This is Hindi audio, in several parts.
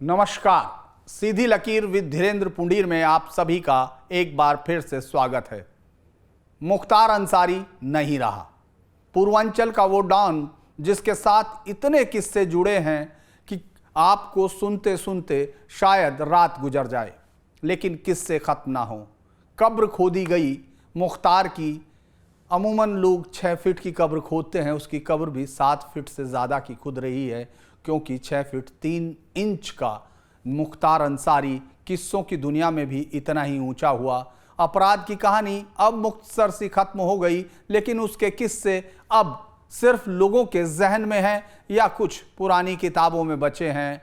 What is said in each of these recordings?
नमस्कार, सीधी लकीर विद धीरेन्द्र पुंडीर में आप सभी का एक बार फिर से स्वागत है। मुख्तार अंसारी नहीं रहा, पूर्वांचल का वो डॉन जिसके साथ इतने किस्से जुड़े हैं कि आपको सुनते सुनते शायद रात गुजर जाए, लेकिन किस्से खत्म ना हो। कब्र खोदी गई मुख्तार की। अमूमन लोग 6 फीट की कब्र खोदते हैं, उसकी कब्र भी 7 फीट से ज़्यादा की खुद रही है, क्योंकि 6 फीट 3 इंच का मुख्तार अंसारी किस्सों की दुनिया में भी इतना ही ऊंचा हुआ। अपराध की कहानी अब मुख्तसर सी खत्म हो गई, लेकिन उसके किस्से अब सिर्फ लोगों के जहन में हैं या कुछ पुरानी किताबों में बचे हैं।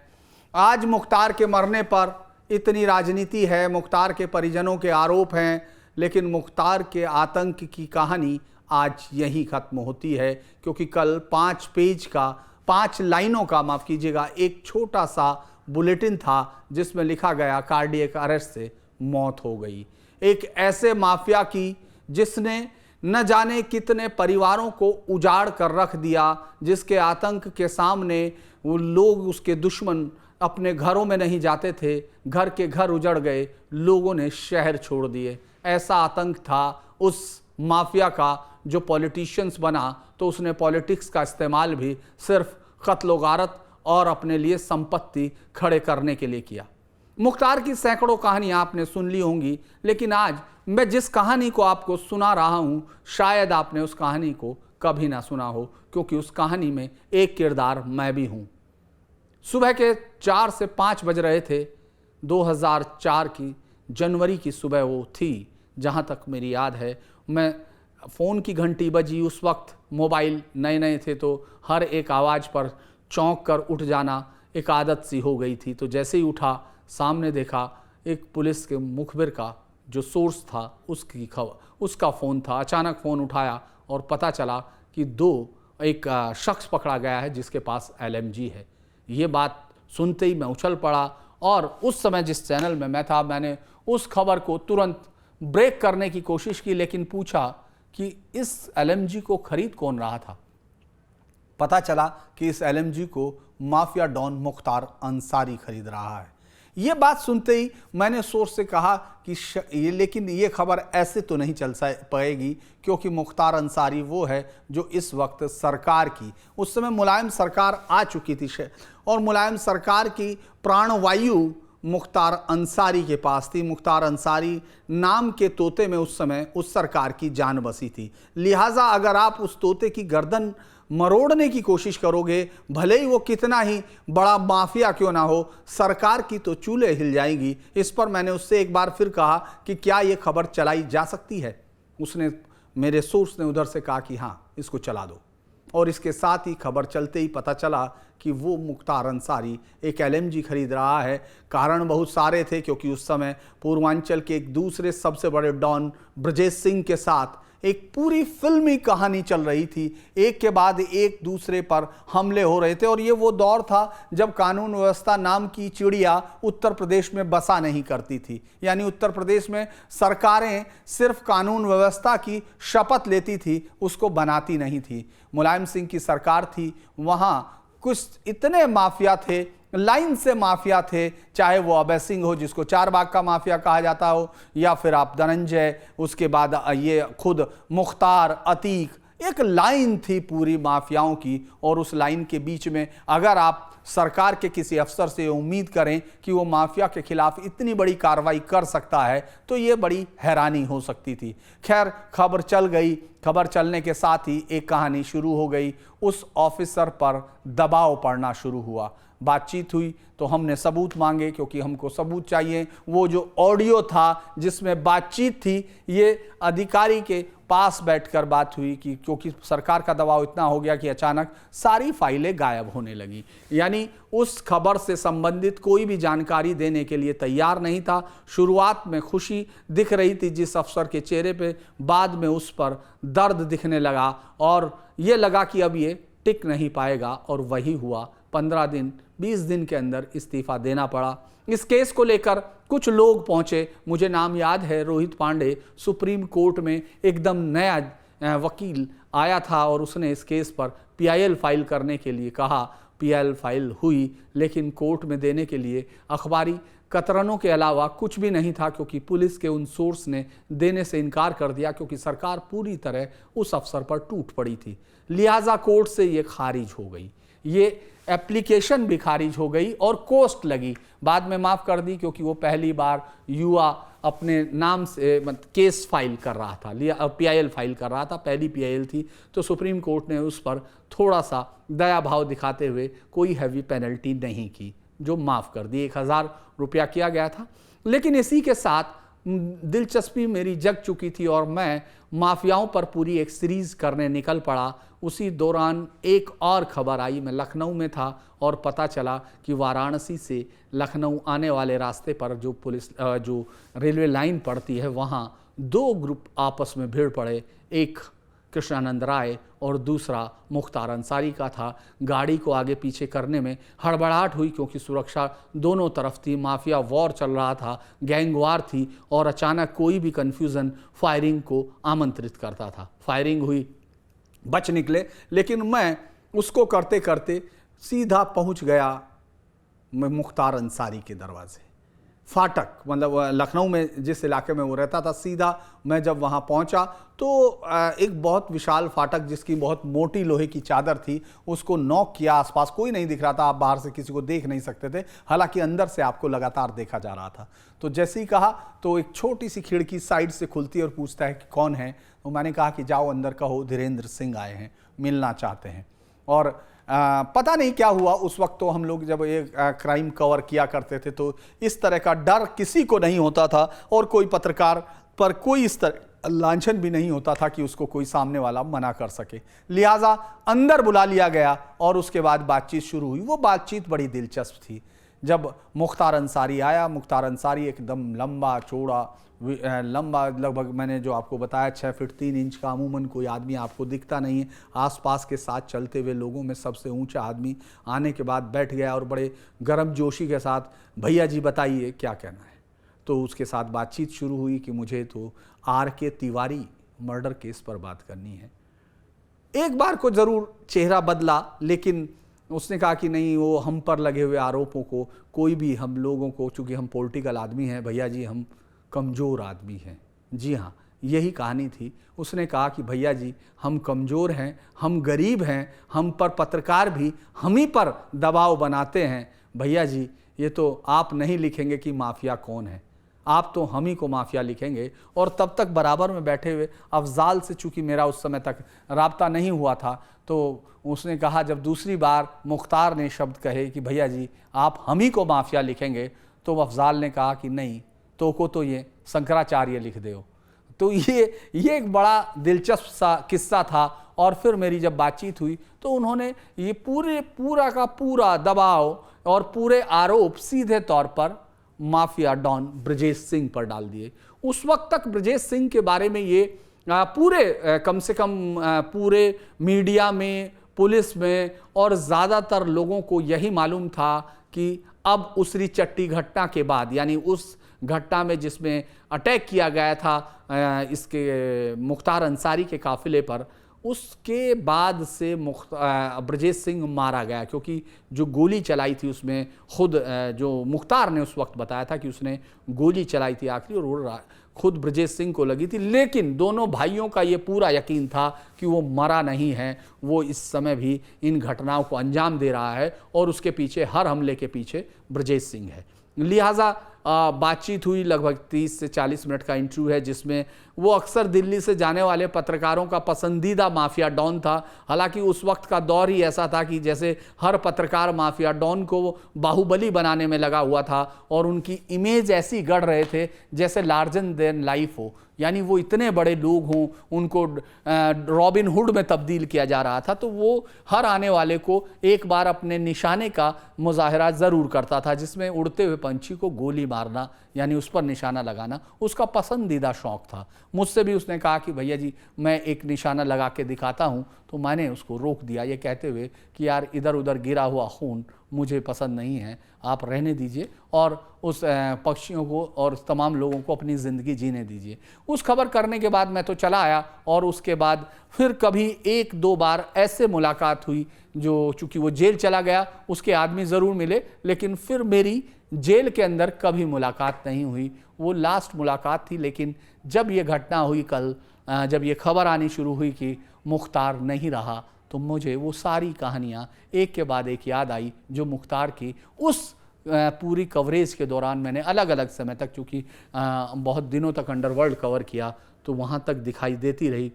आज मुख्तार के मरने पर इतनी राजनीति है, मुख्तार के परिजनों के आरोप हैं, लेकिन मुख्तार के आतंक की कहानी आज यहीं खत्म होती है, क्योंकि कल 5 लाइनों का माफ़ कीजिएगा एक छोटा सा बुलेटिन था जिसमें लिखा गया कार्डियक अरेस्ट से मौत हो गई। एक ऐसे माफिया की जिसने न जाने कितने परिवारों को उजाड़ कर रख दिया, जिसके आतंक के सामने वो लोग, उसके दुश्मन अपने घरों में नहीं जाते थे, घर के घर उजड़ गए, लोगों ने शहर छोड़ दिए। ऐसा आतंक था उस माफिया का जो पॉलिटिशियंस बना तो उसने पॉलिटिक्स का इस्तेमाल भी सिर्फ कत्ल गारत और अपने लिए संपत्ति खड़े करने के लिए किया। मुख्तार की सैकड़ों कहानियां आपने सुन ली होंगी, लेकिन आज मैं जिस कहानी को आपको सुना रहा हूं, शायद आपने उस कहानी को कभी ना सुना हो, क्योंकि उस कहानी में एक किरदार मैं भी हूं। सुबह के 4 से 5 बज रहे थे। 2004 की जनवरी की सुबह वो थी, जहां तक मेरी याद है। मैं फ़ोन की घंटी बजी, उस वक्त मोबाइल नए नए थे तो हर एक आवाज़ पर चौंक कर उठ जाना एक आदत सी हो गई थी। तो जैसे ही उठा, सामने देखा एक पुलिस के मुखबिर का जो सोर्स था उसकी खबर, उसका फ़ोन था। अचानक फ़ोन उठाया और पता चला कि एक शख्स पकड़ा गया है जिसके पास LMG है। ये बात सुनते ही मैं उछल पड़ा और उस समय जिस चैनल में मैं था, मैंने उस खबर को तुरंत ब्रेक करने की कोशिश की, लेकिन पूछा कि इस LMG को खरीद कौन रहा था। पता चला कि इस LMG को माफिया डॉन मुख्तार अंसारी खरीद रहा है। ये बात सुनते ही मैंने सोर्स से कहा कि लेकिन ये खबर ऐसे तो नहीं चल पाएगी, क्योंकि मुख्तार अंसारी वो है जो इस वक्त सरकार की, उस समय मुलायम सरकार आ चुकी थी और मुलायम सरकार की प्राणवायु मुख्तार अंसारी के पास थी। मुख्तार अंसारी नाम के तोते में उस समय उस सरकार की जान बसी थी। लिहाजा अगर आप उस तोते की गर्दन मरोड़ने की कोशिश करोगे, भले ही वो कितना ही बड़ा माफिया क्यों ना हो, सरकार की तो चूल्हे हिल जाएंगी। इस पर मैंने उससे एक बार फिर कहा कि क्या ये खबर चलाई जा सकती है। उसने, मेरे सोर्स ने उधर से कहा कि हाँ, इसको चला दो। और इसके साथ ही खबर चलते ही पता चला कि वो मुख्तार अंसारी एक LMG खरीद रहा है। कारण बहुत सारे थे, क्योंकि उस समय पूर्वांचल के एक दूसरे सबसे बड़े डॉन ब्रजेश सिंह के साथ एक पूरी फिल्मी कहानी चल रही थी। एक के बाद एक दूसरे पर हमले हो रहे थे, और ये वो दौर था जब कानून व्यवस्था नाम की चिड़िया उत्तर प्रदेश में बसा नहीं करती थी। यानी उत्तर प्रदेश में सरकारें सिर्फ कानून व्यवस्था की शपथ लेती थी, उसको बनाती नहीं थी। मुलायम सिंह की सरकार थी, वहाँ कुछ इतने माफिया थे, लाइन से माफिया थे, चाहे वो अभय सिंह हो जिसको चारबाग का माफिया कहा जाता हो, या फिर आप धनंजय, उसके बाद ये खुद मुख्तार, अतीक, एक लाइन थी पूरी माफियाओं की। और उस लाइन के बीच में अगर आप सरकार के किसी अफसर से उम्मीद करें कि वो माफिया के खिलाफ इतनी बड़ी कार्रवाई कर सकता है, तो ये बड़ी हैरानी हो सकती थी। खैर, खबर चल गई। खबर चलने के साथ ही एक कहानी शुरू हो गई। उस ऑफिसर पर दबाव पड़ना शुरू हुआ। बातचीत हुई तो हमने सबूत मांगे, क्योंकि हमको सबूत चाहिए। वो जो ऑडियो था जिसमें बातचीत थी, ये अधिकारी के पास बैठकर बात हुई कि क्योंकि सरकार का दबाव इतना हो गया कि अचानक सारी फाइलें गायब होने लगी। यानी उस खबर से संबंधित कोई भी जानकारी देने के लिए तैयार नहीं था। शुरुआत में खुशी दिख रही थी जिस अफसर के चेहरे पे, बाद में उस पर दर्द दिखने लगा और ये लगा कि अब ये टिक नहीं पाएगा। और वही हुआ। 15 दिन 20 दिन के अंदर इस्तीफा देना पड़ा। इस केस को लेकर कुछ लोग पहुंचे। मुझे नाम याद है, रोहित पांडे सुप्रीम कोर्ट में एकदम नया वकील आया था और उसने इस केस पर PIL फाइल करने के लिए कहा। पीएल फाइल हुई, लेकिन कोर्ट में देने के लिए अखबारी कतरनों के अलावा कुछ भी नहीं था, क्योंकि पुलिस के उन सोर्स ने देने से इनकार कर दिया, क्योंकि सरकार पूरी तरह उस अफसर पर टूट पड़ी थी। लिहाजा कोर्ट से ये खारिज हो गई, ये एप्लीकेशन भी खारिज हो गई और कॉस्ट लगी। बाद में माफ़ कर दी, क्योंकि वो पहली बार युवा अपने नाम से केस फाइल कर रहा था, पीआईएल फाइल कर रहा था, पहली पीआईएल थी। तो सुप्रीम कोर्ट ने उस पर थोड़ा सा दया भाव दिखाते हुए कोई हैवी पेनल्टी नहीं की, जो माफ़ कर दी। 1000 रुपया किया गया था। लेकिन इसी के साथ दिलचस्पी मेरी जग चुकी थी और मैं माफियाओं पर पूरी एक सीरीज़ करने निकल पड़ा। उसी दौरान एक और खबर आई, मैं लखनऊ में था और पता चला कि वाराणसी से लखनऊ आने वाले रास्ते पर जो रेलवे लाइन पड़ती है, वहाँ 2 ग्रुप आपस में भिड़ पड़े। एक कृष्णानंद राय और दूसरा मुख्तार अंसारी का था। गाड़ी को आगे पीछे करने में हड़बड़ाहट हुई, क्योंकि सुरक्षा दोनों तरफ थी, माफिया वॉर चल रहा था, गैंग वार थी, और अचानक कोई भी कन्फ्यूज़न फायरिंग को आमंत्रित करता था। फायरिंग हुई, बच निकले, लेकिन मैं उसको करते करते सीधा पहुंच गया मैं मुख्तार अंसारी के दरवाजे, फाटक, मतलब लखनऊ में जिस इलाके में वो रहता था। सीधा मैं जब वहाँ पहुँचा तो एक बहुत विशाल फाटक, जिसकी बहुत मोटी लोहे की चादर थी, उसको नॉक किया। आसपास कोई नहीं दिख रहा था, आप बाहर से किसी को देख नहीं सकते थे, हालांकि अंदर से आपको लगातार देखा जा रहा था। तो जैसे ही कहा तो एक छोटी सी खिड़की साइड से खुलती है और पूछता है कि कौन है। तो मैंने कहा कि जाओ अंदर कहो धीरेन्द्र सिंह आए हैं, मिलना चाहते हैं। और पता नहीं क्या हुआ उस वक्त, तो हम लोग जब ये क्राइम कवर किया करते थे तो इस तरह का डर किसी को नहीं होता था, और कोई पत्रकार पर कोई इस तरह लांछन भी नहीं होता था कि उसको कोई सामने वाला मना कर सके। लिहाजा अंदर बुला लिया गया और उसके बाद बातचीत शुरू हुई। वो बातचीत बड़ी दिलचस्प थी। जब मुख्तार अंसारी आया, मुख्तार अंसारी एकदम लंबा चौड़ा, लंबा, लगभग मैंने जो आपको बताया 6 फीट 3 इंच का, अमूमन कोई आदमी आपको दिखता नहीं है। आसपास के साथ चलते हुए लोगों में सबसे ऊंचा आदमी आने के बाद बैठ गया और बड़े गर्मजोशी के साथ, भैया जी बताइए क्या कहना है। तो उसके साथ बातचीत शुरू हुई कि मुझे तो RK तिवारी मर्डर केस पर बात करनी है। एक बार को ज़रूर चेहरा बदला, लेकिन उसने कहा कि नहीं, वो हम पर लगे हुए आरोपों को कोई भी, हम लोगों को, चूँकि हम पॉलिटिकल आदमी हैं भैया जी, हम कमज़ोर आदमी हैं। जी हाँ, यही कहानी थी। उसने कहा कि भैया जी हम कमज़ोर हैं, हम गरीब हैं, हम पर पत्रकार भी हम ही पर दबाव बनाते हैं। भैया जी ये तो आप नहीं लिखेंगे कि माफिया कौन है, आप तो हम ही को माफिया लिखेंगे। और तब तक बराबर में बैठे हुए अफजाल से, चूँकि मेरा उस समय तक राब्ता नहीं हुआ था, तो उसने कहा, जब दूसरी बार मुख्तार ने शब्द कहे कि भैया जी आप हम ही को माफिया लिखेंगे, तो अफजाल ने कहा कि नहीं, तो ये शंकराचार्य लिख दो। तो ये एक बड़ा दिलचस्प सा किस्सा था। और फिर मेरी जब बातचीत हुई तो उन्होंने ये पूरा का पूरा दबाव और पूरे आरोप सीधे तौर पर माफिया डॉन ब्रजेश सिंह पर डाल दिए। उस वक्त तक ब्रजेश सिंह के बारे में ये पूरे कम से कम पूरे मीडिया में, पुलिस में और ज़्यादातर लोगों को यही मालूम था कि अब उसरी चट्टी घटना के बाद, यानी उस घटना में जिसमें अटैक किया गया था इसके मुख्तार अंसारी के काफिले पर, उसके बाद से ब्रजेश सिंह मारा गया, क्योंकि जो गोली चलाई थी उसमें खुद जो मुख्तार ने उस वक्त बताया था कि उसने गोली चलाई थी आखिरी, और वो खुद ब्रजेश सिंह को लगी थी। लेकिन दोनों भाइयों का ये पूरा यकीन था कि वो मरा नहीं है, वो इस समय भी इन घटनाओं को अंजाम दे रहा है और उसके पीछे, हर हमले के पीछे ब्रजेश सिंह है। लिहाजा बातचीत हुई, लगभग 30 से 40 मिनट का इंटरव्यू है, जिसमें वो अक्सर दिल्ली से जाने वाले पत्रकारों का पसंदीदा माफिया डॉन था। हालांकि उस वक्त का दौर ही ऐसा था कि जैसे हर पत्रकार माफिया डॉन को बाहुबली बनाने में लगा हुआ था, और उनकी इमेज ऐसी गढ़ रहे थे जैसे लार्जर देन लाइफ हो, यानी वो इतने बड़े लोग हों, उनको रॉबिन हुड में तब्दील किया जा रहा था। तो वो हर आने वाले को एक बार अपने निशाने का मुजाहरा ज़रूर करता था, जिसमें उड़ते हुए पंछी को गोली मारना, यानी उस पर निशाना लगाना उसका पसंदीदा शौक़ था। मुझसे भी उसने कहा कि भैया जी मैं एक निशाना लगा के दिखाता हूँ, तो मैंने उसको रोक दिया, ये कहते हुए कि यार इधर उधर गिरा हुआ खून मुझे पसंद नहीं है, आप रहने दीजिए और उस पक्षियों को और तमाम लोगों को अपनी ज़िंदगी जीने दीजिए। उस खबर करने के बाद मैं तो चला आया और उसके बाद फिर कभी एक दो बार ऐसे मुलाकात हुई, जो चूँकि वो जेल चला गया उसके आदमी ज़रूर मिले, लेकिन फिर मेरी जेल के अंदर कभी मुलाकात नहीं हुई। वो लास्ट मुलाकात थी। लेकिन जब ये घटना हुई कल, जब ये खबर आनी शुरू हुई कि मुख्तार नहीं रहा, तो मुझे वो सारी कहानियाँ एक के बाद एक याद आई जो मुख्तार की उस पूरी कवरेज के दौरान मैंने अलग अलग समय तक, चूँकि बहुत दिनों तक अंडरवर्ल्ड कवर किया, तो वहाँ तक दिखाई देती रही।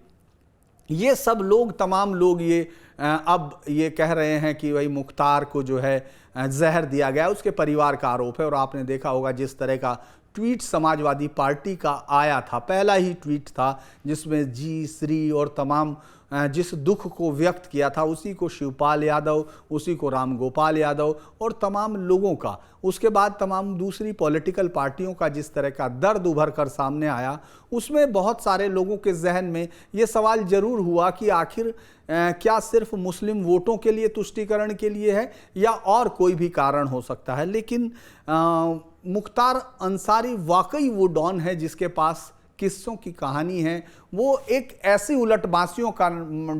ये सब लोग, तमाम लोग ये अब ये कह रहे हैं कि भाई मुख्तार को जो है जहर दिया गया, उसके परिवार का आरोप है। और आपने देखा होगा जिस तरह का ट्वीट समाजवादी पार्टी का आया था, पहला ही ट्वीट था जिसमें जी, श्री और तमाम जिस दुख को व्यक्त किया था उसी को शिवपाल यादव, उसी को राम गोपाल यादव और तमाम लोगों का, उसके बाद तमाम दूसरी पॉलिटिकल पार्टियों का जिस तरह का दर्द उभर कर सामने आया, उसमें बहुत सारे लोगों के जहन में ये सवाल जरूर हुआ कि आखिर क्या सिर्फ मुस्लिम वोटों के लिए, तुष्टीकरण के लिए है या और कोई भी कारण हो सकता है। लेकिन मुख्तार अंसारी वाकई वो डॉन है जिसके पास किस्सों की कहानी है। वो एक ऐसी उलटबासियों का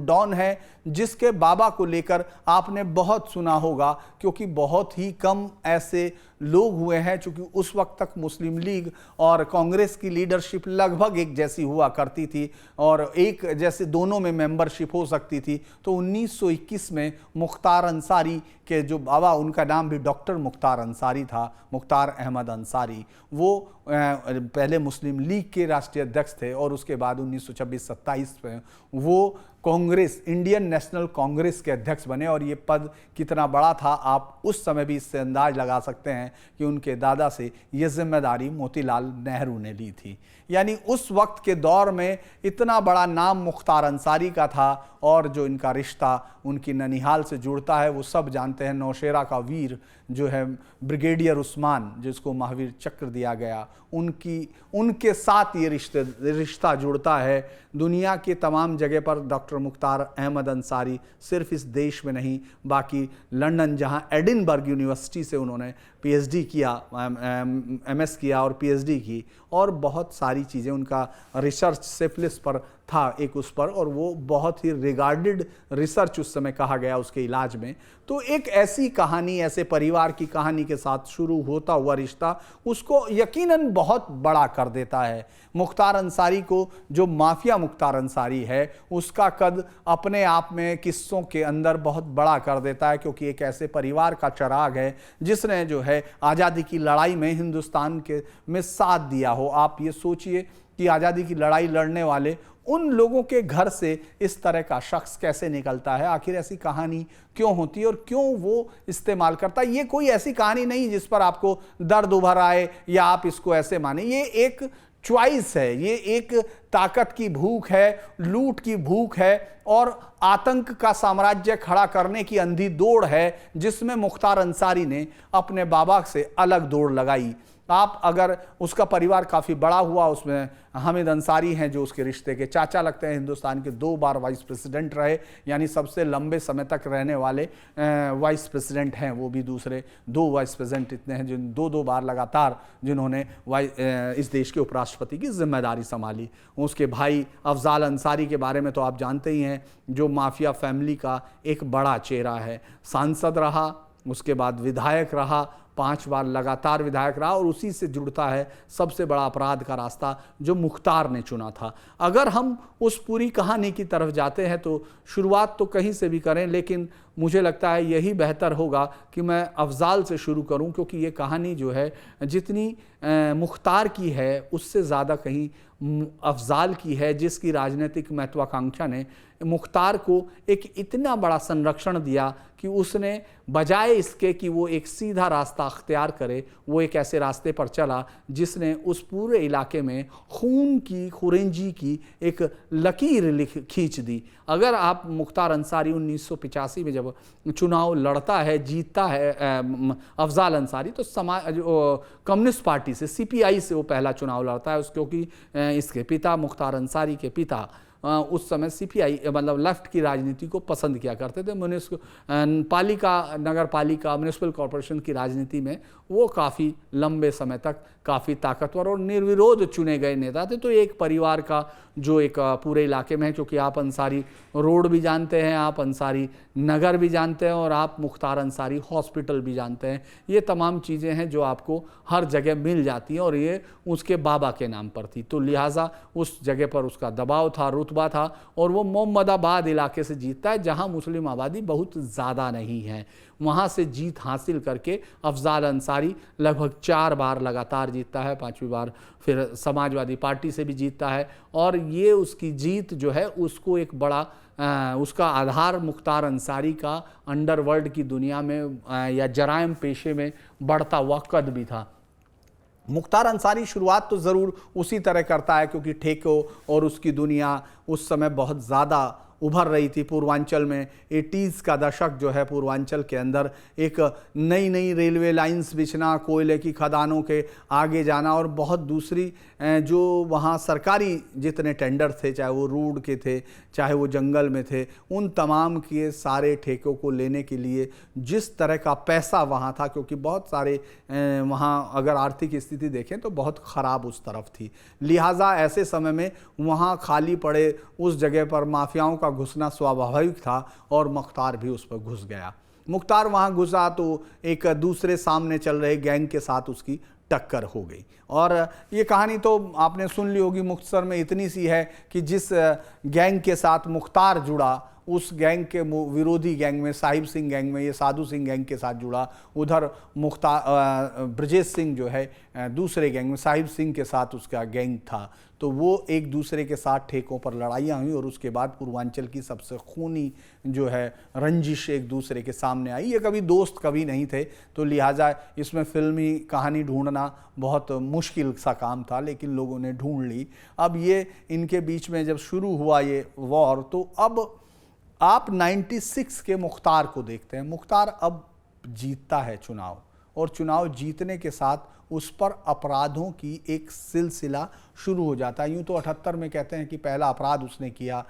डॉन है जिसके बाबा को लेकर आपने बहुत सुना होगा, क्योंकि बहुत ही कम ऐसे लोग हुए हैं। चूंकि उस वक्त तक मुस्लिम लीग और कांग्रेस की लीडरशिप लगभग एक जैसी हुआ करती थी और एक जैसे दोनों में मेंबरशिप हो सकती थी। तो 1921 में मुख्तार अंसारी के जो बाबा, उनका नाम भी डॉक्टर मुख्तार अंसारी था, मुख्तार अहमद अंसारी, वो पहले मुस्लिम लीग के राष्ट्रीय अध्यक्ष थे और उसके बाद 1926-27 में वो कांग्रेस, इंडियन नेशनल कांग्रेस के अध्यक्ष बने। और ये पद कितना बड़ा था आप उस समय भी इससे अंदाज लगा सकते हैं कि उनके दादा से ये जिम्मेदारी मोतीलाल नेहरू ने ली थी। यानी उस वक्त के दौर में इतना बड़ा नाम मुख्तार अंसारी का था। और जो इनका रिश्ता उनकी ननिहाल से जुड़ता है वो सब जानते हैं। नौशेरा का वीर जो है ब्रिगेडियर उस्मान, जिसको महावीर चक्र दिया गया, उनके साथ ये रिश्ता जुड़ता है। दुनिया के तमाम जगह पर डॉक्टर मुख्तार अहमद अंसारी सिर्फ इस देश में नहीं, बाकी लंदन, जहाँ एडिनबर्ग यूनिवर्सिटी से उन्होंने पीएचडी किया, एमएस किया और पीएचडी की, और बहुत सारी चीज़ें, उनका रिसर्च सिफिलिस पर था एक उस पर, और वो बहुत ही रिगार्डेड रिसर्च उस समय कहा गया उसके इलाज में। तो एक ऐसी कहानी, ऐसे परिवार की कहानी के साथ शुरू होता हुआ रिश्ता उसको यकीनन बहुत बड़ा कर देता है। मुख्तार अंसारी को, जो माफिया मुख्तार अंसारी है, उसका कद अपने आप में किस्सों के अंदर बहुत बड़ा कर देता है, क्योंकि एक ऐसे परिवार का चिराग है जिसने जो है आज़ादी की लड़ाई में हिंदुस्तान के में साथ दिया हो। आप ये सोचिए कि आज़ादी की लड़ाई लड़ने वाले उन लोगों के घर से इस तरह का शख्स कैसे निकलता है, आखिर ऐसी कहानी क्यों होती है और क्यों वो इस्तेमाल करता है। ये कोई ऐसी कहानी नहीं जिस पर आपको दर्द उभर आए या आप इसको ऐसे माने। ये एक चॉइस है, ये एक ताकत की भूख है, लूट की भूख है और आतंक का साम्राज्य खड़ा करने की अंधी दौड़ है, जिसमें मुख्तार अंसारी ने अपने बाबा से अलग दौड़ लगाई। आप अगर, उसका परिवार काफ़ी बड़ा हुआ, उसमें हामिद अंसारी हैं जो उसके रिश्ते के चाचा लगते हैं, हिंदुस्तान के 2 बार वाइस प्रेसिडेंट रहे, यानी सबसे लंबे समय तक रहने वाले वाइस प्रेसिडेंट हैं। वो भी दूसरे 2 वाइस प्रेसिडेंट इतने हैं जिन 2 बार लगातार जिन्होंने इस देश के उपराष्ट्रपति की जिम्मेदारी संभाली। उसके भाई अफजाल अंसारी के बारे में तो आप जानते ही हैं, जो माफिया फैमिली का एक बड़ा चेहरा है। सांसद रहा, उसके बाद विधायक रहा, 5 बार लगातार विधायक रहा, और उसी से जुड़ता है सबसे बड़ा अपराध का रास्ता जो मुख्तार ने चुना था। अगर हम उस पूरी कहानी की तरफ जाते हैं तो शुरुआत तो कहीं से भी करें, लेकिन मुझे लगता है यही बेहतर होगा कि मैं अफजाल से शुरू करूं, क्योंकि ये कहानी जो है जितनी मुख्तार की है उससे ज़्यादा कहीं अफजाल की है, जिसकी राजनीतिक महत्वाकांक्षा ने मुख्तार को एक इतना बड़ा संरक्षण दिया कि उसने बजाय इसके कि वो एक सीधा रास्ता अख्तियार करे, वो एक ऐसे रास्ते पर चला जिसने उस पूरे इलाके में खून की, खुरेंजी की एक लकीर खींच दी। अगर आप मुख्तार अंसारी 1985 में जब चुनाव लड़ता है, जीतता है अफजाल अंसारी, तो कम्युनिस्ट पार्टी से, CPI से वो पहला चुनाव लड़ता है, क्योंकि इसके पिता, मुख्तार अंसारी के पिता उस समय सीपीआई मतलब लेफ्ट की राजनीति को पसंद किया करते थे। नगर पालिका म्यूनिसिपल कॉरपोरेशन की राजनीति में वो काफ़ी लंबे समय तक काफ़ी ताकतवर और निर्विरोध चुने गए नेता थे। तो एक परिवार का जो एक पूरे इलाके में है, क्योंकि आप अंसारी रोड भी जानते हैं, आप अंसारी नगर भी जानते हैं और आप मुख्तार अंसारी हॉस्पिटल भी जानते हैं। ये तमाम चीज़ें हैं जो आपको हर जगह मिल जाती हैं और ये उसके बाबा के नाम पर थी। तो लिहाजा उस जगह पर उसका दबाव था, रुतबा था और वो मोहम्मदाबाद इलाके से जीतता है जहाँ मुस्लिम आबादी बहुत ज़्यादा नहीं है। वहाँ से जीत हासिल करके अफजाल अंसारी लगभग 4 बार लगातार जीतता है, 5वीं बार फिर समाजवादी पार्टी से भी जीतता है। और ये उसकी जीत जो है उसको एक बड़ा उसका आधार मुख्तार अंसारी का अंडरवर्ल्ड की दुनिया में या जराइम पेशे में बढ़ता हुआ कद भी था। मुख्तार अंसारी शुरुआत तो ज़रूर उसी तरह करता है क्योंकि ठेकों और उसकी दुनिया उस समय बहुत ज़्यादा उभर रही थी। पूर्वांचल में 80s का दशक जो है, पूर्वांचल के अंदर एक नई नई रेलवे लाइंस बिछना, कोयले की खदानों के आगे जाना और बहुत दूसरी जो वहाँ सरकारी जितने टेंडर थे, चाहे वो रोड के थे चाहे वो जंगल में थे, उन तमाम के सारे ठेकों को लेने के लिए जिस तरह का पैसा वहाँ था, क्योंकि बहुत सारे वहाँ अगर आर्थिक स्थिति देखें तो बहुत ख़राब उस तरफ थी। लिहाजा ऐसे समय में वहाँ खाली पड़े उस जगह पर माफियाओं का घुसना स्वाभाविक था और मुख्तार भी उस पर घुस गया। मुख्तार वहाँ घुसा तो एक दूसरे सामने चल रहे गैंग के साथ उसकी टक्कर हो गई। और ये कहानी तो आपने सुन ली होगी, मुख्तसर में इतनी सी है कि जिस गैंग के साथ मुख्तार जुड़ा उस गैंग के विरोधी गैंग में, साहिब सिंह गैंग में, ये साधु सिंह गैंग के साथ जुड़ा। उधर ब्रजेश सिंह जो है दूसरे गैंग में, साहिब सिंह के साथ उसका गैंग था। तो वो एक दूसरे के साथ ठेकों पर लड़ाइयाँ हुई और उसके बाद पूर्वांचल की सबसे खूनी जो है रंजिश एक दूसरे के सामने आई। ये कभी दोस्त कभी नहीं थे, तो लिहाजा इसमें फिल्मी कहानी ढूंढना बहुत मुश्किल सा काम था, लेकिन लोगों ने ढूंढ ली। अब ये इनके बीच में जब शुरू हुआ ये वॉर, तो अब आप 96 के मुख्तार को देखते हैं। मुख्तार अब जीतता है चुनाव और चुनाव जीतने के साथ उस पर अपराधों की एक सिलसिला शुरू हो जाता है। यूँ तो 78 में कहते हैं कि पहला अपराध उसने किया,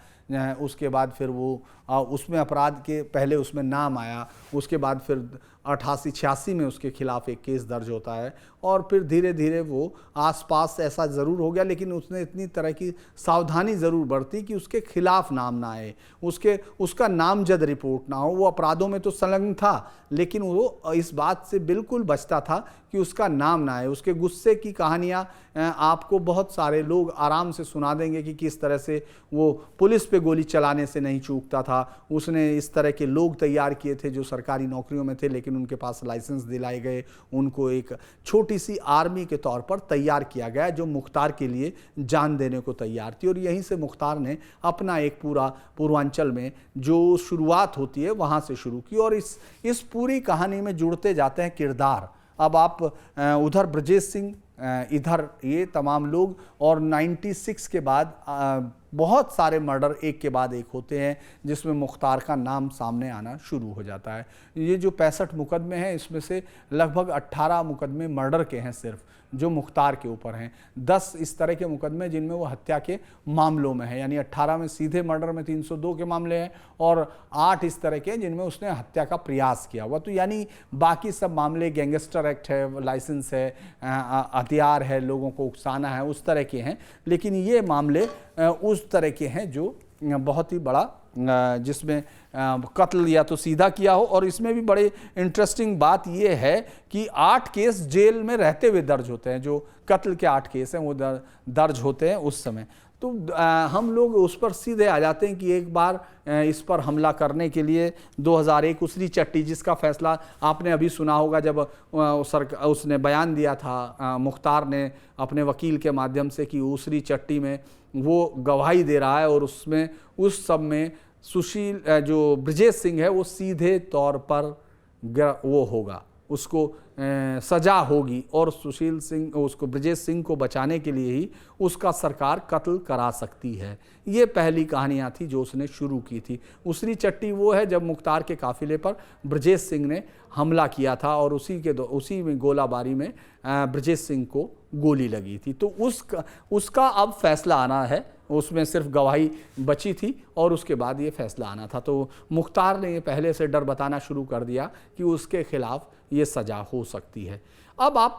उसके बाद फिर वो उसमें अपराध के पहले उसमें नाम आया, उसके बाद फिर 88-86 में उसके खिलाफ एक केस दर्ज होता है और फिर धीरे धीरे वो आसपास ऐसा ज़रूर हो गया, लेकिन उसने इतनी तरह की सावधानी ज़रूर बरती कि उसके खिलाफ नाम ना आए, उसका नामजद रिपोर्ट ना हो। वो अपराधों में तो संलग्न था, लेकिन वो इस बात से बिल्कुल बचता था कि उसका नाम ना आए। उसके गुस्से की कहानियाँ आपको बहुत सारे लोग आराम से सुना देंगे कि किस तरह से वो पुलिस पे गोली चलाने से नहीं चूकता था। उसने इस तरह के लोग तैयार किए थे जो सरकारी नौकरियों में थे, लेकिन उनके पास लाइसेंस दिलाए गए, उनको एक छोटी सी आर्मी के तौर पर तैयार किया गया जो मुख्तार के लिए जान देने को तैयार थी। और यहीं से मुख्तार ने अपना एक पूरा पूर्वांचल में जो शुरुआत होती है वहाँ से शुरू की और इस पूरी कहानी में जुड़ते जाते हैं किरदार। अब आप उधर ब्रजेश सिंह, इधर ये तमाम लोग, और 96 के बाद बहुत सारे मर्डर एक के बाद एक होते हैं जिसमें मुख्तार का नाम सामने आना शुरू हो जाता है। ये जो 65 मुकदमे हैं इसमें से लगभग 18 मुकदमे मर्डर के हैं सिर्फ जो मुख्तार के ऊपर हैं। 10 इस तरह के मुकदमे जिनमें वो हत्या के मामलों में है, यानी 18 में सीधे मर्डर में 302 के मामले हैं और 8 इस तरह के जिनमें उसने हत्या का प्रयास किया हुआ। तो यानी बाकी सब मामले गैंगस्टर एक्ट है, लाइसेंस है, हथियार है, लोगों को उकसाना है, उस तरह के हैं। लेकिन ये मामले उस तरह के हैं जो बहुत ही बड़ा, जिसमें कत्ल या तो सीधा किया हो। और इसमें भी बड़े इंटरेस्टिंग बात यह है कि 8 केस जेल में रहते हुए दर्ज होते हैं। जो कत्ल के 8 केस हैं वो दर्ज होते हैं उस समय। तो हम लोग उस पर सीधे आ जाते हैं कि एक बार इस पर हमला करने के लिए 2001 उसरी चट्टी, जिसका फैसला आपने अभी सुना होगा जब उसने बयान दिया था मुख्तार ने अपने वकील के माध्यम से कि उसरी चट्टी में वो गवाही दे रहा है और उसमें उस सब में सुशील जो ब्रजेश सिंह है वो सीधे तौर पर वो होगा, उसको सजा होगी और सुशील सिंह उसको ब्रजेश सिंह को बचाने के लिए ही उसका सरकार कत्ल करा सकती है। ये पहली कहानियाँ थी जो उसने शुरू की थी। उसरी चट्टी वो है जब मुख्तार के काफिले पर ब्रजेश सिंह ने हमला किया था और उसी में गोलाबारी में ब्रजेश सिंह को गोली लगी थी। तो उसका अब फैसला आना है उसमें सिर्फ गवाही बची थी और उसके बाद ये फैसला आना था। तो मुख्तार ने ये पहले से डर बताना शुरू कर दिया कि उसके खिलाफ ये सज़ा हो सकती है। अब आप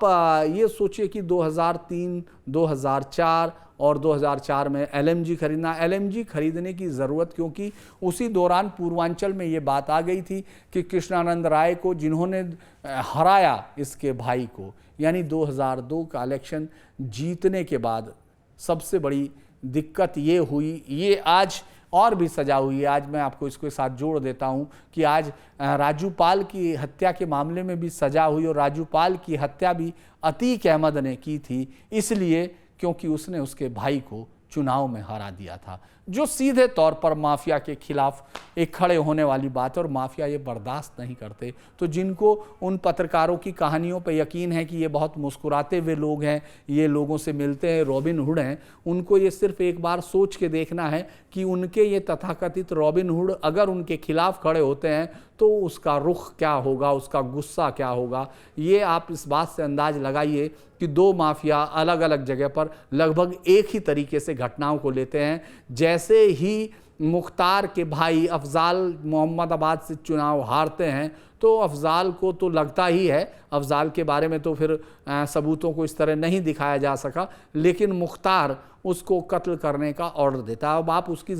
ये सोचिए कि 2003, 2004 और 2004 में LMG खरीदना, LMG खरीदने की ज़रूरत क्योंकि उसी दौरान पूर्वांचल में ये बात आ गई थी कि कृष्णानंद राय को, जिन्होंने हराया इसके भाई को, यानी 2002 का इलेक्शन जीतने के बाद सबसे बड़ी दिक्कत ये हुई, ये आज और भी सजा हुई है। आज मैं आपको इसके साथ जोड़ देता हूं कि आज राजू पाल की हत्या के मामले में भी सजा हुई और राजू पाल की हत्या भी अतीक अहमद ने की थी, इसलिए क्योंकि उसने उसके भाई को चुनाव में हरा दिया था, जो सीधे तौर पर माफिया के खिलाफ एक खड़े होने वाली बात है और माफिया ये बर्दाश्त नहीं करते। तो जिनको उन पत्रकारों की कहानियों पर यकीन है कि ये बहुत मुस्कुराते हुए लोग हैं, ये लोगों से मिलते हैं, रॉबिन हुड हैं, उनको ये सिर्फ एक बार सोच के देखना है कि उनके ये तथाकथित रॉबिन हुड अगर उनके खिलाफ खड़े होते हैं तो उसका रुख क्या होगा, उसका गुस्सा क्या होगा। ये आप इस बात से अंदाज लगाइए कि दो माफिया अलग अलग जगह पर लगभग एक ही तरीके से घटनाओं को लेते हैं। जैसे ही मुख्तार के भाई अफजाल मोहम्मदाबाद से चुनाव हारते हैं तो अफजाल को तो लगता ही है, अफजाल के बारे में तो फिर सबूतों को इस तरह नहीं दिखाया जा सका, लेकिन मुख्तार उसको कत्ल करने का ऑर्डर देता है। अब आप उसकी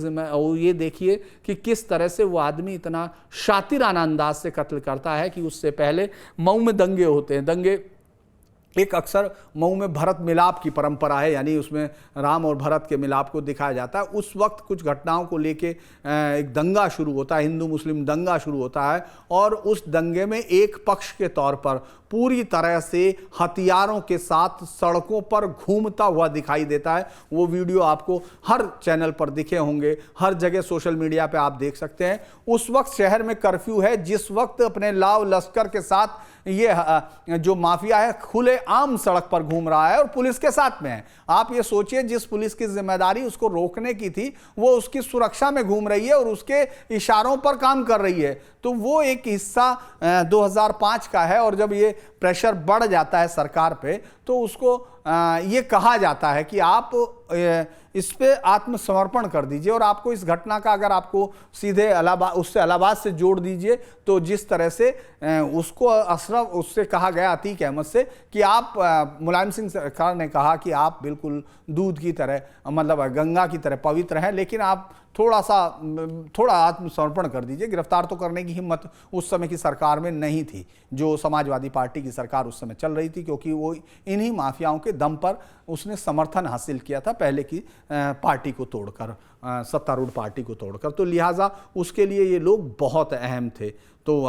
ये देखिए कि किस तरह से वो आदमी इतना शातिराना अंदाज से कत्ल करता है कि उससे पहले मऊ में दंगे होते हैं। दंगे एक अक्सर मऊ में भरत मिलाप की परंपरा है, यानी उसमें राम और भरत के मिलाप को दिखाया जाता है। उस वक्त कुछ घटनाओं को लेके एक दंगा शुरू होता है, हिंदू मुस्लिम दंगा शुरू होता है और उस दंगे में एक पक्ष के तौर पर पूरी तरह से हथियारों के साथ सड़कों पर घूमता हुआ दिखाई देता है। वो वीडियो आपको हर चैनल पर दिखे होंगे, हर जगह सोशल मीडिया पे आप देख सकते हैं। उस वक्त शहर में कर्फ्यू है, जिस वक्त अपने लाव लश्कर के साथ ये जो माफिया है खुले आम सड़क पर घूम रहा है और पुलिस के साथ में है। आप ये सोचिए, जिस पुलिस की जिम्मेदारी उसको रोकने की थी वो उसकी सुरक्षा में घूम रही है और उसके इशारों पर काम कर रही है। तो वो एक हिस्सा 2005 का है और जब ये प्रेशर बढ़ जाता है सरकार पे तो उसको ये कहा जाता है कि आप इस पे आत्मसमर्पण कर दीजिए। और आपको इस घटना का अगर आपको सीधे इलाहाबाद से जोड़ दीजिए तो जिस तरह से उसको उससे कहा गया अतीक अहमद से कि आप, मुलायम सिंह सरकार ने कहा कि आप बिल्कुल दूध की तरह, मतलब गंगा की तरह पवित्र हैं, लेकिन आप थोड़ा आत्मसमर्पण कर दीजिए। गिरफ्तार तो करने की हिम्मत उस समय की सरकार में नहीं थी, जो समाजवादी पार्टी की सरकार उस समय चल रही थी, क्योंकि वो इन्हीं माफियाओं के दम पर उसने समर्थन हासिल किया था पहले की पार्टी को तोड़कर, सत्तारूढ़ पार्टी को तोड़कर। तो लिहाजा उसके लिए ये लोग बहुत अहम थे। तो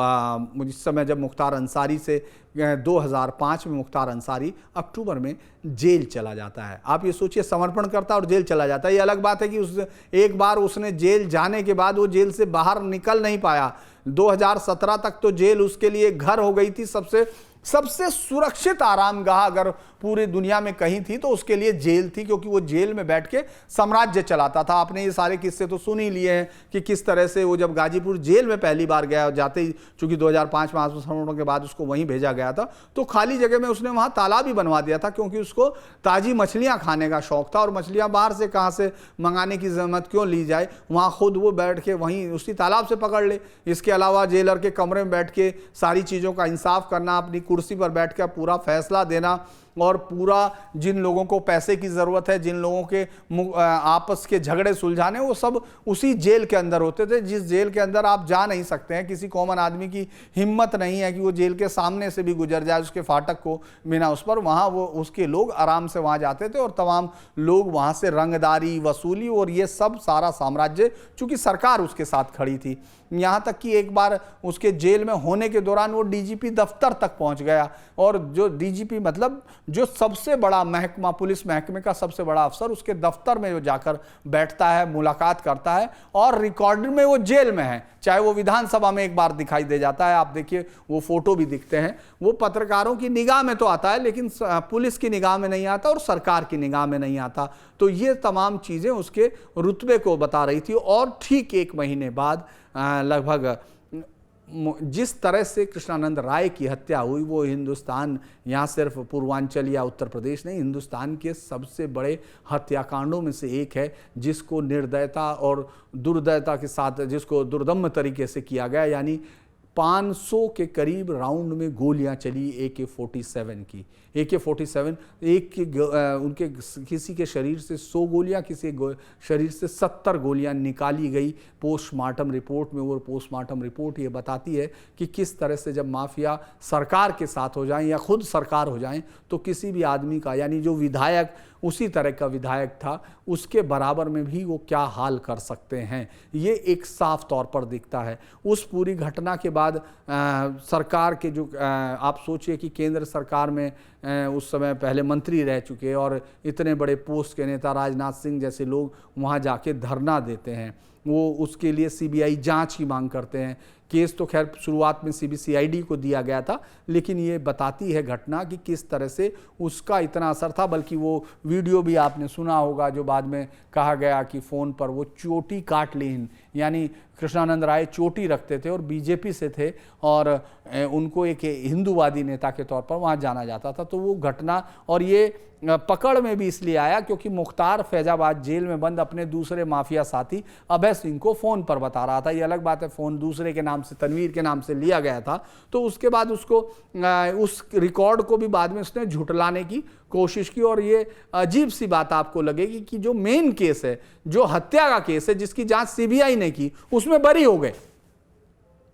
इस समय जब मुख्तार अंसारी से 2005 में मुख्तार अंसारी अक्टूबर में जेल चला जाता है, आप ये सोचिए, समर्पण करता और जेल चला जाता है। ये अलग बात है कि उस एक बार उसने जेल जाने के बाद वो जेल से बाहर निकल नहीं पाया। 2017 तक तो जेल उसके लिए घर हो गई थी, सबसे सुरक्षित आरामगाह अगर पूरी दुनिया में कहीं थी तो उसके लिए जेल थी, क्योंकि वो जेल में बैठ के साम्राज्य चलाता था। आपने ये सारे किस्से तो सुन ही लिए हैं कि किस तरह से वो जब गाजीपुर जेल में पहली बार गया, जाते ही चूंकि 2005 में आत्मसमर्पण के बाद उसको वहीं भेजा गया था, तो खाली जगह में उसने वहां तालाब ही बनवा दिया था, क्योंकि उसको ताजी मछलियां खाने का शौक था और मछलियां बाहर से कहाँ से मंगाने की जहमत क्यों ली जाए, वहां खुद वो बैठ के वहीं उसी तालाब से पकड़ ले। इसके अलावा जेलर के कमरे में बैठ के सारी चीज़ों का इंसाफ करना, अपनी कुर्सी पर बैठकर पूरा फैसला देना और पूरा जिन लोगों को पैसे की ज़रूरत है, जिन लोगों के आपस के झगड़े सुलझाने, वो सब उसी जेल के अंदर होते थे, जिस जेल के अंदर आप जा नहीं सकते हैं। किसी कॉमन आदमी की हिम्मत नहीं है कि वो जेल के सामने से भी गुजर जाए, उसके फाटक को बिना उस पर। वहाँ वो उसके लोग आराम से वहाँ जाते थे और तमाम लोग वहाँ से रंगदारी वसूली और ये सब सारा साम्राज्य, चूँकि सरकार उसके साथ खड़ी थी। यहाँ तक कि एक बार उसके जेल में होने के दौरान वो डीजीपी दफ्तर तक पहुँच गया, और जो डीजीपी मतलब जो सबसे बड़ा महकमा, पुलिस महकमे का सबसे बड़ा अफसर, उसके दफ्तर में वो जाकर बैठता है, मुलाकात करता है, और रिकॉर्ड में वो जेल में है। चाहे वो विधानसभा में एक बार दिखाई दे जाता है, आप देखिए वो फोटो भी दिखते हैं। वो पत्रकारों की निगाह में तो आता है, लेकिन पुलिस की निगाह में नहीं आता और सरकार की निगाह में नहीं आता। तो ये तमाम चीज़ें उसके रुतबे को बता रही थी। और ठीक एक महीने बाद लगभग जिस तरह से कृष्णानंद राय की हत्या हुई वो हिंदुस्तान, यहाँ सिर्फ पूर्वांचल या उत्तर प्रदेश नहीं, हिंदुस्तान के सबसे बड़े हत्याकांडों में से एक है, जिसको निर्दयता और दुर्दयता के साथ, जिसको दुर्दम्य तरीके से किया गया। यानी 500 के करीब राउंड में गोलियां चली AK-47 की। AK-47 उनके किसी के शरीर से 100 गोलियां, किसी शरीर से 70 गोलियां निकाली गई। पोस्टमार्टम रिपोर्ट में, वो पोस्टमार्टम रिपोर्ट ये बताती है कि किस तरह से जब माफिया सरकार के साथ हो जाएं या खुद सरकार हो जाएं तो किसी भी आदमी का, यानी जो विधायक उसी तरह का विधायक था, उसके बराबर में भी वो क्या हाल कर सकते हैं, ये एक साफ तौर पर दिखता है। उस पूरी घटना के बाद सरकार के जो आप सोचिए कि केंद्र सरकार में उस समय पहले मंत्री रह चुके और इतने बड़े पोस्ट के नेता राजनाथ सिंह जैसे लोग वहाँ जाके धरना देते हैं, वो उसके लिए CBI जांच की मांग करते हैं। केस तो खैर शुरुआत में CBCID को दिया गया था, लेकिन ये बताती है घटना कि किस तरह से उसका इतना असर था। बल्कि वो वीडियो भी आपने सुना होगा जो बाद में कहा गया कि फ़ोन पर वो चोटी काट ली, यानी कृष्णानंद राय चोटी रखते थे और BJP से थे और उनको एक हिंदूवादी नेता के तौर पर वहाँ जाना जाता था। तो वो घटना, और ये पकड़ में भी इसलिए आया क्योंकि मुख्तार फैजाबाद जेल में बंद अपने दूसरे माफिया साथी अभय सिंह को फ़ोन पर बता रहा था। ये अलग बात है, फ़ोन दूसरे के नाम से, तनवीर के नाम से लिया गया था। तो उसके बाद उसको उस रिकॉर्ड को भी बाद में उसने झुटलाने की कोशिश की। और ये अजीब सी बात आपको लगेगी कि जो मेन केस है, जो हत्या का केस है, जिसकी जांच CBI ने की, उसमें बरी हो गए,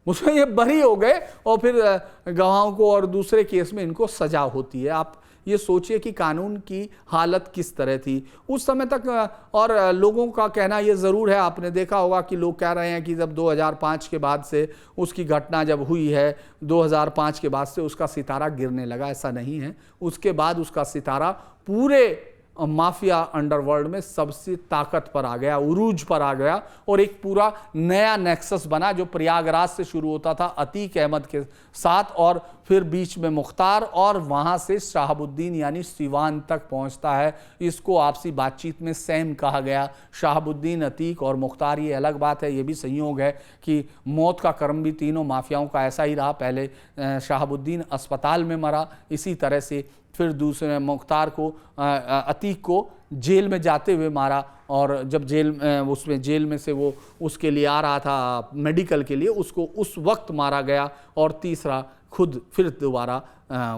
उसमें ये बरी हो गए और फिर गवाहों को और दूसरे केस में इनको सजा होती है। आप ये सोचिए कि कानून की हालत किस तरह थी उस समय तक। और लोगों का कहना ये ज़रूर है, आपने देखा होगा कि लोग कह रहे हैं कि जब 2005 के बाद से उसकी घटना जब हुई है, 2005 के बाद से उसका सितारा गिरने लगा। ऐसा नहीं है, उसके बाद उसका सितारा पूरे माफिया अंडरवर्ल्ड में सबसे ताकत पर आ गया, उरूज पर आ गया और एक पूरा नया नेक्सस बना जो प्रयागराज से शुरू होता था अतीक अहमद के साथ और फिर बीच में मुख्तार और वहां से शहाबुद्दीन यानी सिवान तक पहुंचता है। इसको आपसी बातचीत में सैम कहा गया। शहाबुद्दीन, अतीक और मुख्तार, ये अलग बात है, ये भी संयोग है कि मौत का क्रम भी तीनों माफियाओं का ऐसा ही रहा। पहले शहाबुद्दीन अस्पताल में मरा, इसी तरह से फिर दूसरे मुख्तार को, अतीक को जेल में जाते हुए मारा और जब जेल में से वो उसके लिए आ रहा था मेडिकल के लिए, उसको उस वक्त मारा गया और तीसरा खुद फिर दोबारा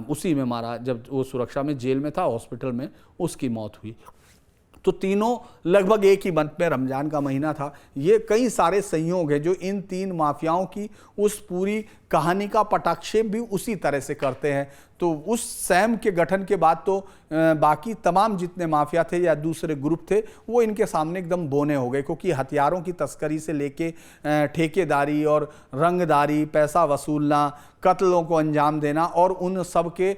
उसी में मारा जब वो सुरक्षा में जेल में था, हॉस्पिटल में उसकी मौत हुई। तो तीनों लगभग एक ही मंथ में, रमज़ान का महीना था। ये कई सारे संयोग हैं जो इन तीन माफियाओं की उस पूरी कहानी का पटाक्षेप भी उसी तरह से करते हैं। तो उस सैम के गठन के बाद तो बाकी तमाम जितने माफिया थे या दूसरे ग्रुप थे वो इनके सामने एकदम बोने हो गए, क्योंकि हथियारों की तस्करी से लेके ठेकेदारी और रंगदारी, पैसा वसूलना, कत्लों को अंजाम देना और उन सब के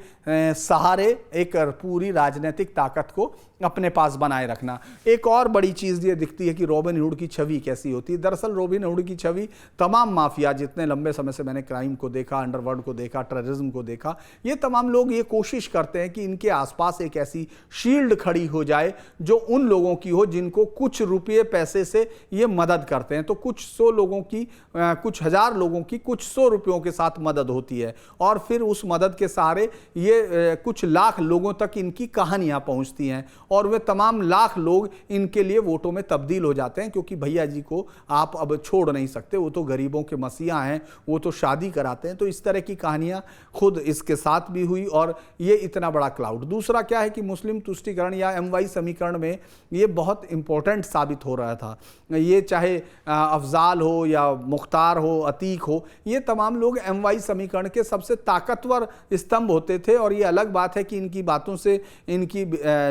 सहारे एक पूरी राजनीतिक ताकत को अपने पास बनाए रखना। एक और बड़ी चीज़ ये दिखती है कि रॉबिन हुड की छवि कैसी होती है। दरअसल रॉबिन हुड की छवि तमाम माफिया, जितने लंबे समय से मैंने क्राइम को देखा, अंडरवर्ल्ड को देखा, टेररिज्म को देखा, ये तमाम लोग ये कोशिश करते हैं कि इनके आसपास एक ऐसी शील्ड खड़ी हो जाए जो उन लोगों की हो जिनको कुछ रुपये पैसे से ये मदद करते हैं। तो कुछ 100 लोगों की, कुछ हजार लोगों की कुछ 100 रुपयों के साथ मदद होती है और फिर उस मदद के सहारे ये कुछ लाख लोगों तक इनकी कहानियां पहुंचती हैं और वे तमाम लाख लोग इनके लिए वोटों में तब्दील हो जाते हैं, क्योंकि भैया जी को आप अब छोड़ नहीं सकते, वो तो गरीबों के मसीहा हैं, वो तो शादी कराते हैं। तो इस तरह की कहानियां खुद इसके साथ भी हुई और ये इतना बड़ा क्लाउड। दूसरा क्या है कि मुस्लिम तुष्टीकरण या MY समीकरण में ये बहुत इंपॉर्टेंट साबित हो रहा था। ये चाहे अफजाल हो या मुख्तार हो, अतीक हो, ये तमाम लोग MY समीकरण के सबसे ताकतवर स्तंभ होते थे। और ये अलग बात है कि इनकी बातों से इनकी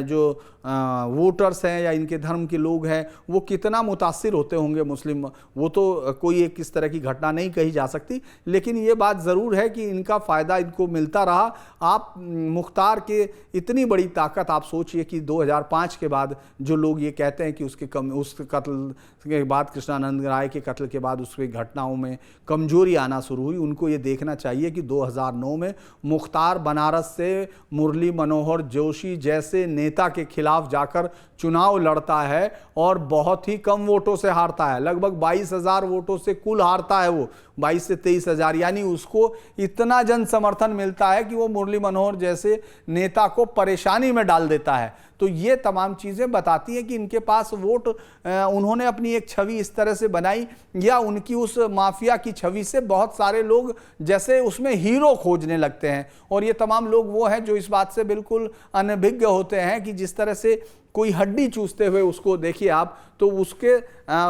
जो वोटर्स हैं या इनके धर्म के लोग हैं वो कितना मुतासिर होते होंगे मुस्लिम, वो तो कोई एक किस तरह की घटना नहीं कही जा सकती, लेकिन ये बात ज़रूर है कि इनका फ़ायदा इनको मिलता रहा आप मुख्तार के इतनी बड़ी ताकत, आप सोचिए कि 2005 के बाद जो लोग ये कहते हैं कि उस कत्ल के बाद, कृष्णानंद राय के कत्ल के बाद उसकी घटनाओं में कमजोरी आना शुरू हुई, उनको ये देखना चाहिए कि 2009 में मुख्तार बनारस से मुरली मनोहर जोशी जैसे नेता के खिलाफ जाकर चुनाव लड़ता है और बहुत ही कम वोटों से हारता है, लगभग 22,000 वोटों से कुल हारता है वो, 22 से 23,000, यानी उसको इतना जन समर्थन मिलता है कि वो मुरली मनोहर जैसे नेता को परेशानी में डाल देता है। तो ये तमाम चीज़ें बताती हैं कि इनके पास वोट, उन्होंने अपनी एक छवि इस तरह से बनाई, या उनकी उस माफिया की छवि से बहुत सारे लोग जैसे उसमें हीरो खोजने लगते हैं। और ये तमाम लोग वो हैं जो इस बात से बिल्कुल अनभिज्ञ होते हैं कि जिस तरह से कोई हड्डी चूसते हुए उसको देखिए आप, तो उसके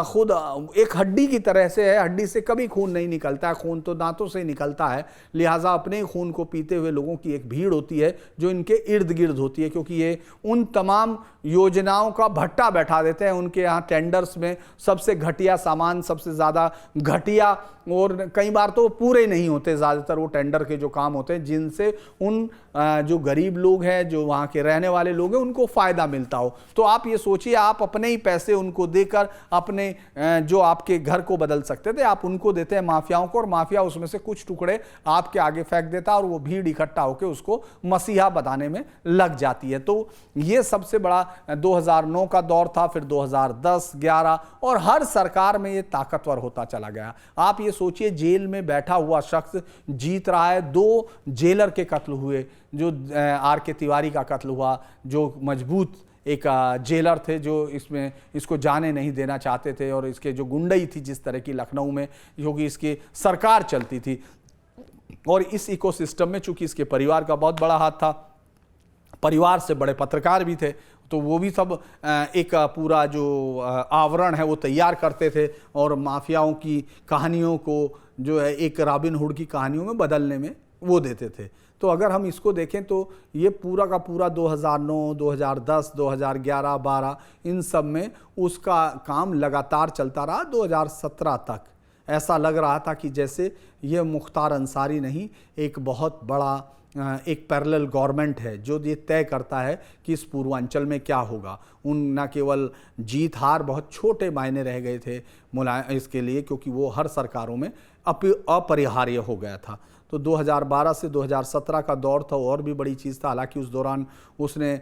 खुद एक हड्डी की तरह से है, हड्डी से कभी खून नहीं निकलता है, खून तो दांतों से निकलता है, लिहाजा अपने खून को पीते हुए लोगों की एक भीड़ होती है जो इनके इर्द गिर्द होती है, क्योंकि ये उन तमाम योजनाओं का भट्टा बैठा देते हैं। उनके यहाँ टेंडर्स में सबसे घटिया सामान, सबसे ज़्यादा घटिया, और कई बार तो पूरे नहीं होते, ज़्यादातर वो टेंडर के जो काम होते हैं जिनसे उन जो गरीब लोग हैं, जो वहाँ के रहने वाले लोग हैं, उनको फ़ायदा मिलता हो। तो आप ये सोचिए, आप अपने ही पैसे उनको देकर अपने जो आपके घर को बदल सकते थे आप उनको देते हैं माफियाओं को, और माफिया उसमें से कुछ टुकड़े आपके आगे फेंक देता और वो भीड़ इकट्ठा होकर उसको मसीहा बताने में लग जाती है। तो ये सबसे बड़ा 2009 का दौर था, फिर 2010, 11 और हर सरकार में ये ताकतवर होता चला गया। आप ये सोचिए, जेल में बैठा हुआ शख्स जीत रहा है, 2 जेलर के कत्ल हुए, जो आर.के. तिवारी का कत्ल हुआ, जो मजबूत एक जेलर थे जो इसको जाने नहीं देना चाहते थे, और इसके जो गुंडई थी जिस तरह की लखनऊ में, क्योंकि इसकी सरकार चलती थी, और इस इकोसिस्टम में चूंकि इसके परिवार का बहुत बड़ा हाथ था, परिवार से बड़े पत्रकार भी थे, तो वो भी सब एक पूरा जो आवरण है वो तैयार करते थे और माफियाओं की कहानियों को जो है एक रॉबिन हुड की कहानियों में बदलने में वो देते थे। तो अगर हम इसको देखें तो ये पूरा का पूरा 2009, 2010, 2011, 12 इन सब में उसका काम लगातार चलता रहा। 2017 तक ऐसा लग रहा था कि जैसे ये मुख्तार अंसारी नहीं, एक बहुत बड़ा एक पैरेलल गवर्नमेंट है जो ये तय करता है कि इस पूर्वांचल में क्या होगा। उन न केवल जीत हार बहुत छोटे मायने रह गए थे इसके लिए, क्योंकि वो हर सरकारों में अपरिहार्य हो गया था। तो 2012 से 2017 का दौर था, और भी बड़ी चीज़ था। हालांकि उस दौरान उसने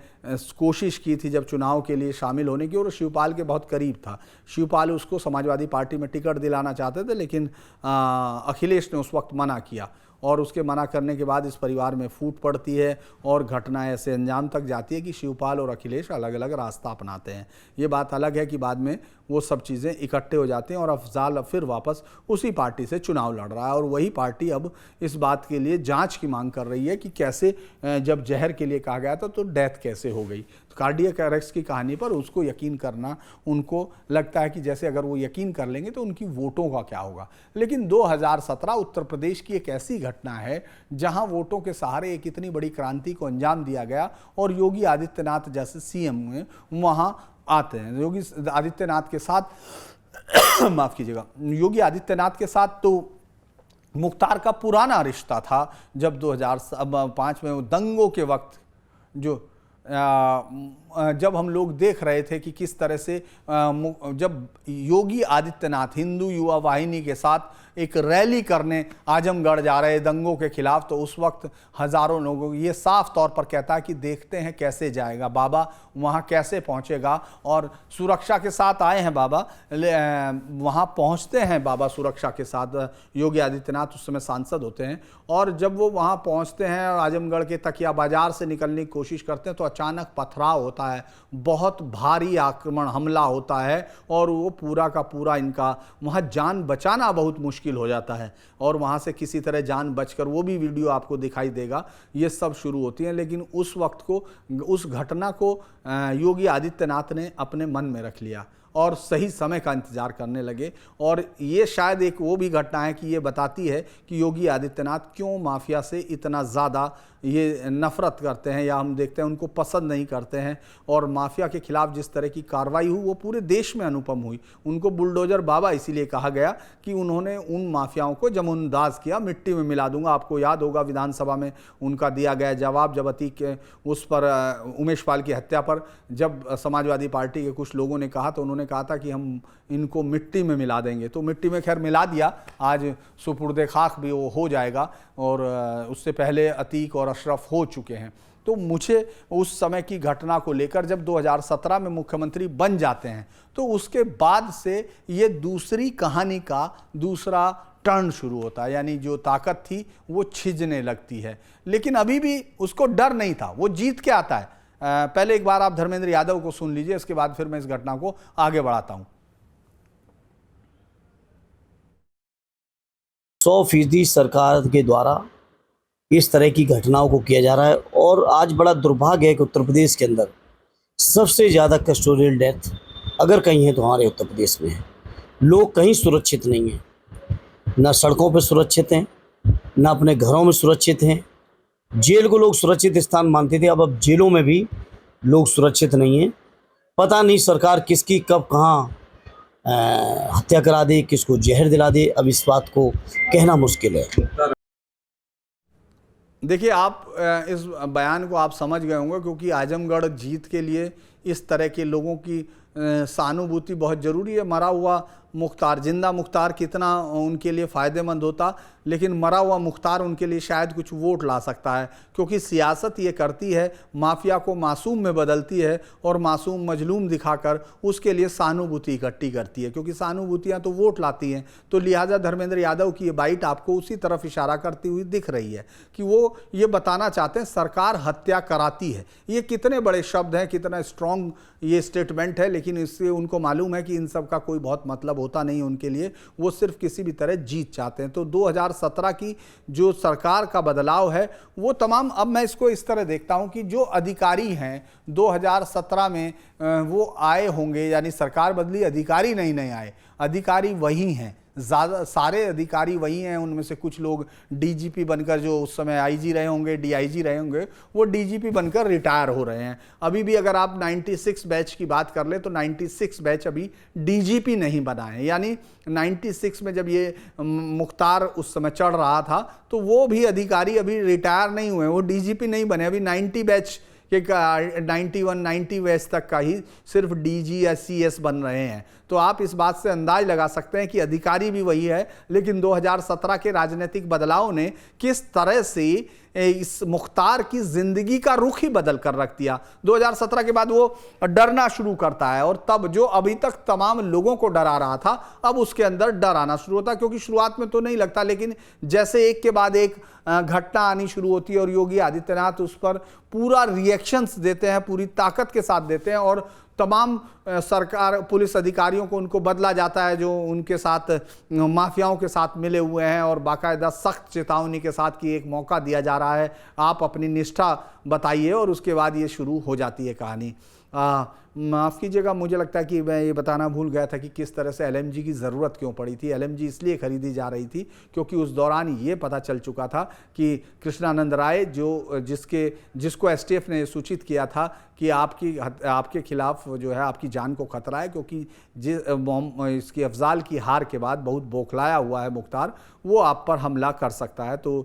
कोशिश की थी जब चुनाव के लिए शामिल होने की, और शिवपाल के बहुत करीब था। शिवपाल उसको समाजवादी पार्टी में टिकट दिलाना चाहते थे, लेकिन अखिलेश ने उस वक्त मना किया, और उसके मना करने के बाद इस परिवार में फूट पड़ती है और घटना ऐसे अंजाम तक जाती है कि शिवपाल और अखिलेश अलग अलग रास्ता अपनाते हैं। ये बात अलग है कि बाद में वो सब चीज़ें इकट्ठे हो जाते हैं और अफजाल अब फिर वापस उसी पार्टी से चुनाव लड़ रहा है, और वही पार्टी अब इस बात के लिए जांच की मांग कर रही है कि कैसे, जब जहर के लिए कहा गया था तो डेथ कैसे हो गई। तो कार्डियक अरेस्ट की कहानी पर उसको यकीन करना, उनको लगता है कि जैसे अगर वो यकीन कर लेंगे तो उनकी वोटों का क्या होगा। लेकिन 2017 उत्तर प्रदेश की एक ऐसी घटना है जहां वोटों के सहारे एक इतनी बड़ी क्रांति को अंजाम दिया गया, और योगी आदित्यनाथ जैसे सीएम वहां आते हैं। योगी आदित्यनाथ के साथ माफ कीजिएगा, योगी आदित्यनाथ के साथ तो मुख्तार का पुराना रिश्ता था। जब 2005 में दंगों के वक्त जब हम लोग देख रहे थे कि किस तरह से जब योगी आदित्यनाथ हिंदू युवा वाहिनी के साथ एक रैली करने आजमगढ़ जा रहे दंगों के खिलाफ, तो उस वक्त हजारों लोगों, ये साफ तौर पर कहता है कि देखते हैं कैसे जाएगा बाबा, वहाँ कैसे पहुँचेगा, और सुरक्षा के साथ आए हैं बाबा, वहाँ पहुँचते हैं बाबा सुरक्षा के साथ। योगी आदित्यनाथ उस समय सांसद होते हैं, और जब वो वहाँ पहुँचते हैं और आजमगढ़ के तकिया बाजार से निकलने की कोशिश करते हैं तो अचानक पथराव होता है, बहुत भारी आक्रमण हमला होता है, और वो पूरा का पूरा इनका वहाँ जान बचाना बहुत मुश्किल हो जाता है, और वहाँ से किसी तरह जान बचकर, वो भी वीडियो आपको दिखाई देगा, ये सब शुरू होती हैं। लेकिन उस वक्त को, उस घटना को योगी आदित्यनाथ ने अपने मन में रख लिया और सही समय का इंतजार करने लगे। और ये शायद एक वो भी घटना है कि ये बताती है कि योगी आदित्यनाथ क्यों माफिया से इतना ज़्यादा ये नफरत करते हैं या हम देखते हैं उनको पसंद नहीं करते हैं। और माफिया के खिलाफ जिस तरह की कार्रवाई हुई वो पूरे देश में अनुपम हुई। उनको बुलडोजर बाबा इसीलिए कहा गया कि उन्होंने उन माफियाओं को जमनंदाज किया, मिट्टी में मिला दूंगा। आपको याद होगा विधानसभा में उनका दिया गया जवाब, जब अतीक उस पर उमेश पाल की हत्या पर जब समाजवादी पार्टी के कुछ लोगों ने कहा तो उन्होंने कहा था कि हम इनको मिट्टी में मिला देंगे। तो मिट्टी में खैर मिला दिया, आज सुपुर्दे खाक भी वो हो जाएगा और उससे पहले अतीक और अशरफ हो चुके हैं। तो मुझे उस समय की घटना को लेकर जब 2017 में मुख्यमंत्री बन जाते हैं तो उसके बाद से ये दूसरी कहानी का दूसरा टर्न शुरू होता है, यानी जो ताकत थी वो छिजने लगती है। लेकिन अभी भी उसको डर नहीं था, वो जीत के आता है। पहले एक बार आप धर्मेंद्र यादव को सुन लीजिए, इसके बाद फिर मैं इस घटना को आगे बढ़ाता हूं। 100% सरकार के द्वारा इस तरह की घटनाओं को किया जा रहा है। और आज बड़ा दुर्भाग्य है कि उत्तर प्रदेश के अंदर सबसे ज़्यादा कस्टोडियल डेथ अगर कहीं है तो हमारे उत्तर प्रदेश में है। लोग कहीं सुरक्षित नहीं हैं, ना सड़कों पर सुरक्षित हैं, ना अपने घरों में सुरक्षित हैं। जेल को लोग सुरक्षित स्थान मानते थे, अब जेलों में भी लोग सुरक्षित नहीं हैं। पता नहीं सरकार किसकी कब कहाँ हत्या करा दे, किसको जहर दिला दे, अब इस बात को कहना मुश्किल है। देखिए, आप इस बयान को आप समझ गए होंगे, क्योंकि आजमगढ़ जीत के लिए इस तरह के लोगों की सहानुभूति बहुत ज़रूरी है। मरा हुआ मुख्तार, जिंदा मुख्तार कितना उनके लिए फ़ायदेमंद होता, लेकिन मरा हुआ मुख्तार उनके लिए शायद कुछ वोट ला सकता है, क्योंकि सियासत ये करती है, माफिया को मासूम में बदलती है और मासूम मजलूम दिखाकर उसके लिए सहानुभूति इकट्ठी करती है, क्योंकि सहानुभूतियाँ तो वोट लाती हैं। तो लिहाजा धर्मेंद्र यादव की ये बाइट आपको उसी तरफ इशारा करती हुई दिख रही है कि वो ये बताना चाहते हैं सरकार हत्या कराती है। ये कितने बड़े शब्द हैं, कितना स्ट्रॉन्ग ये स्टेटमेंट है, लेकिन इससे उनको मालूम है कि इन सब का कोई बहुत मतलब होता नहीं उनके लिए, वो सिर्फ किसी भी तरह जीत चाहते हैं। तो 2017 की जो सरकार का बदलाव है वो तमाम, अब मैं इसको इस तरह देखता हूं कि जो अधिकारी हैं 2017 में वो आए होंगे, यानी सरकार बदली, अधिकारी नहीं आए, अधिकारी वही हैं, ज़्यादा सारे अधिकारी वही हैं। उनमें से कुछ लोग डीजीपी बनकर, जो उस समय आईजी रहे होंगे, डीआईजी रहे होंगे, वो डीजीपी बनकर रिटायर हो रहे हैं। अभी भी अगर आप 96 बैच की बात कर ले तो 96 बैच अभी डीजीपी नहीं बना है, यानी 96 में जब ये मुख्तार उस समय चढ़ रहा था तो वो भी अधिकारी अभी रिटायर नहीं हुए, वो डीजीपी नहीं बने। अभी 90 बैच के 90 बैच तक का ही सिर्फ डीजी या सीएस बन रहे हैं। तो आप इस बात से अंदाज लगा सकते हैं कि अधिकारी भी वही है, लेकिन 2017 के राजनीतिक बदलाव ने किस तरह से इस मुख्तार की जिंदगी का रुख ही बदल कर रख दिया। 2017 के बाद वो डरना शुरू करता है, और तब जो अभी तक तमाम लोगों को डरा रहा था अब उसके अंदर डर आना शुरू होता है, क्योंकि शुरुआत में तो नहीं लगता, लेकिन जैसे एक के बाद एक घटना आनी शुरू होती है और योगी आदित्यनाथ उस पर पूरा रिएक्शंस देते हैं, पूरी ताकत के साथ देते हैं, और तमाम सरकार पुलिस अधिकारियों को उनको बदला जाता है जो उनके साथ माफियाओं के साथ मिले हुए हैं, और बाकायदा सख्त चेतावनी के साथ कि एक मौका दिया जा रहा है, आप अपनी निष्ठा बताइए, और उसके बाद ये शुरू हो जाती है कहानी। माफ़ कीजिएगा, मुझे लगता है कि मैं ये बताना भूल गया था कि किस तरह से एलएमजी की ज़रूरत क्यों पड़ी थी। एलएमजी इसलिए खरीदी जा रही थी क्योंकि उस दौरान ये पता चल चुका था कि कृष्णानंद राय, जो जिसको एसटीएफ ने सूचित किया था कि आपके खिलाफ जो है आपकी जान को खतरा है, क्योंकि इसकी अफजाल की हार के बाद बहुत बौखलाया हुआ है मुख्तार, वो आप पर हमला कर सकता है। तो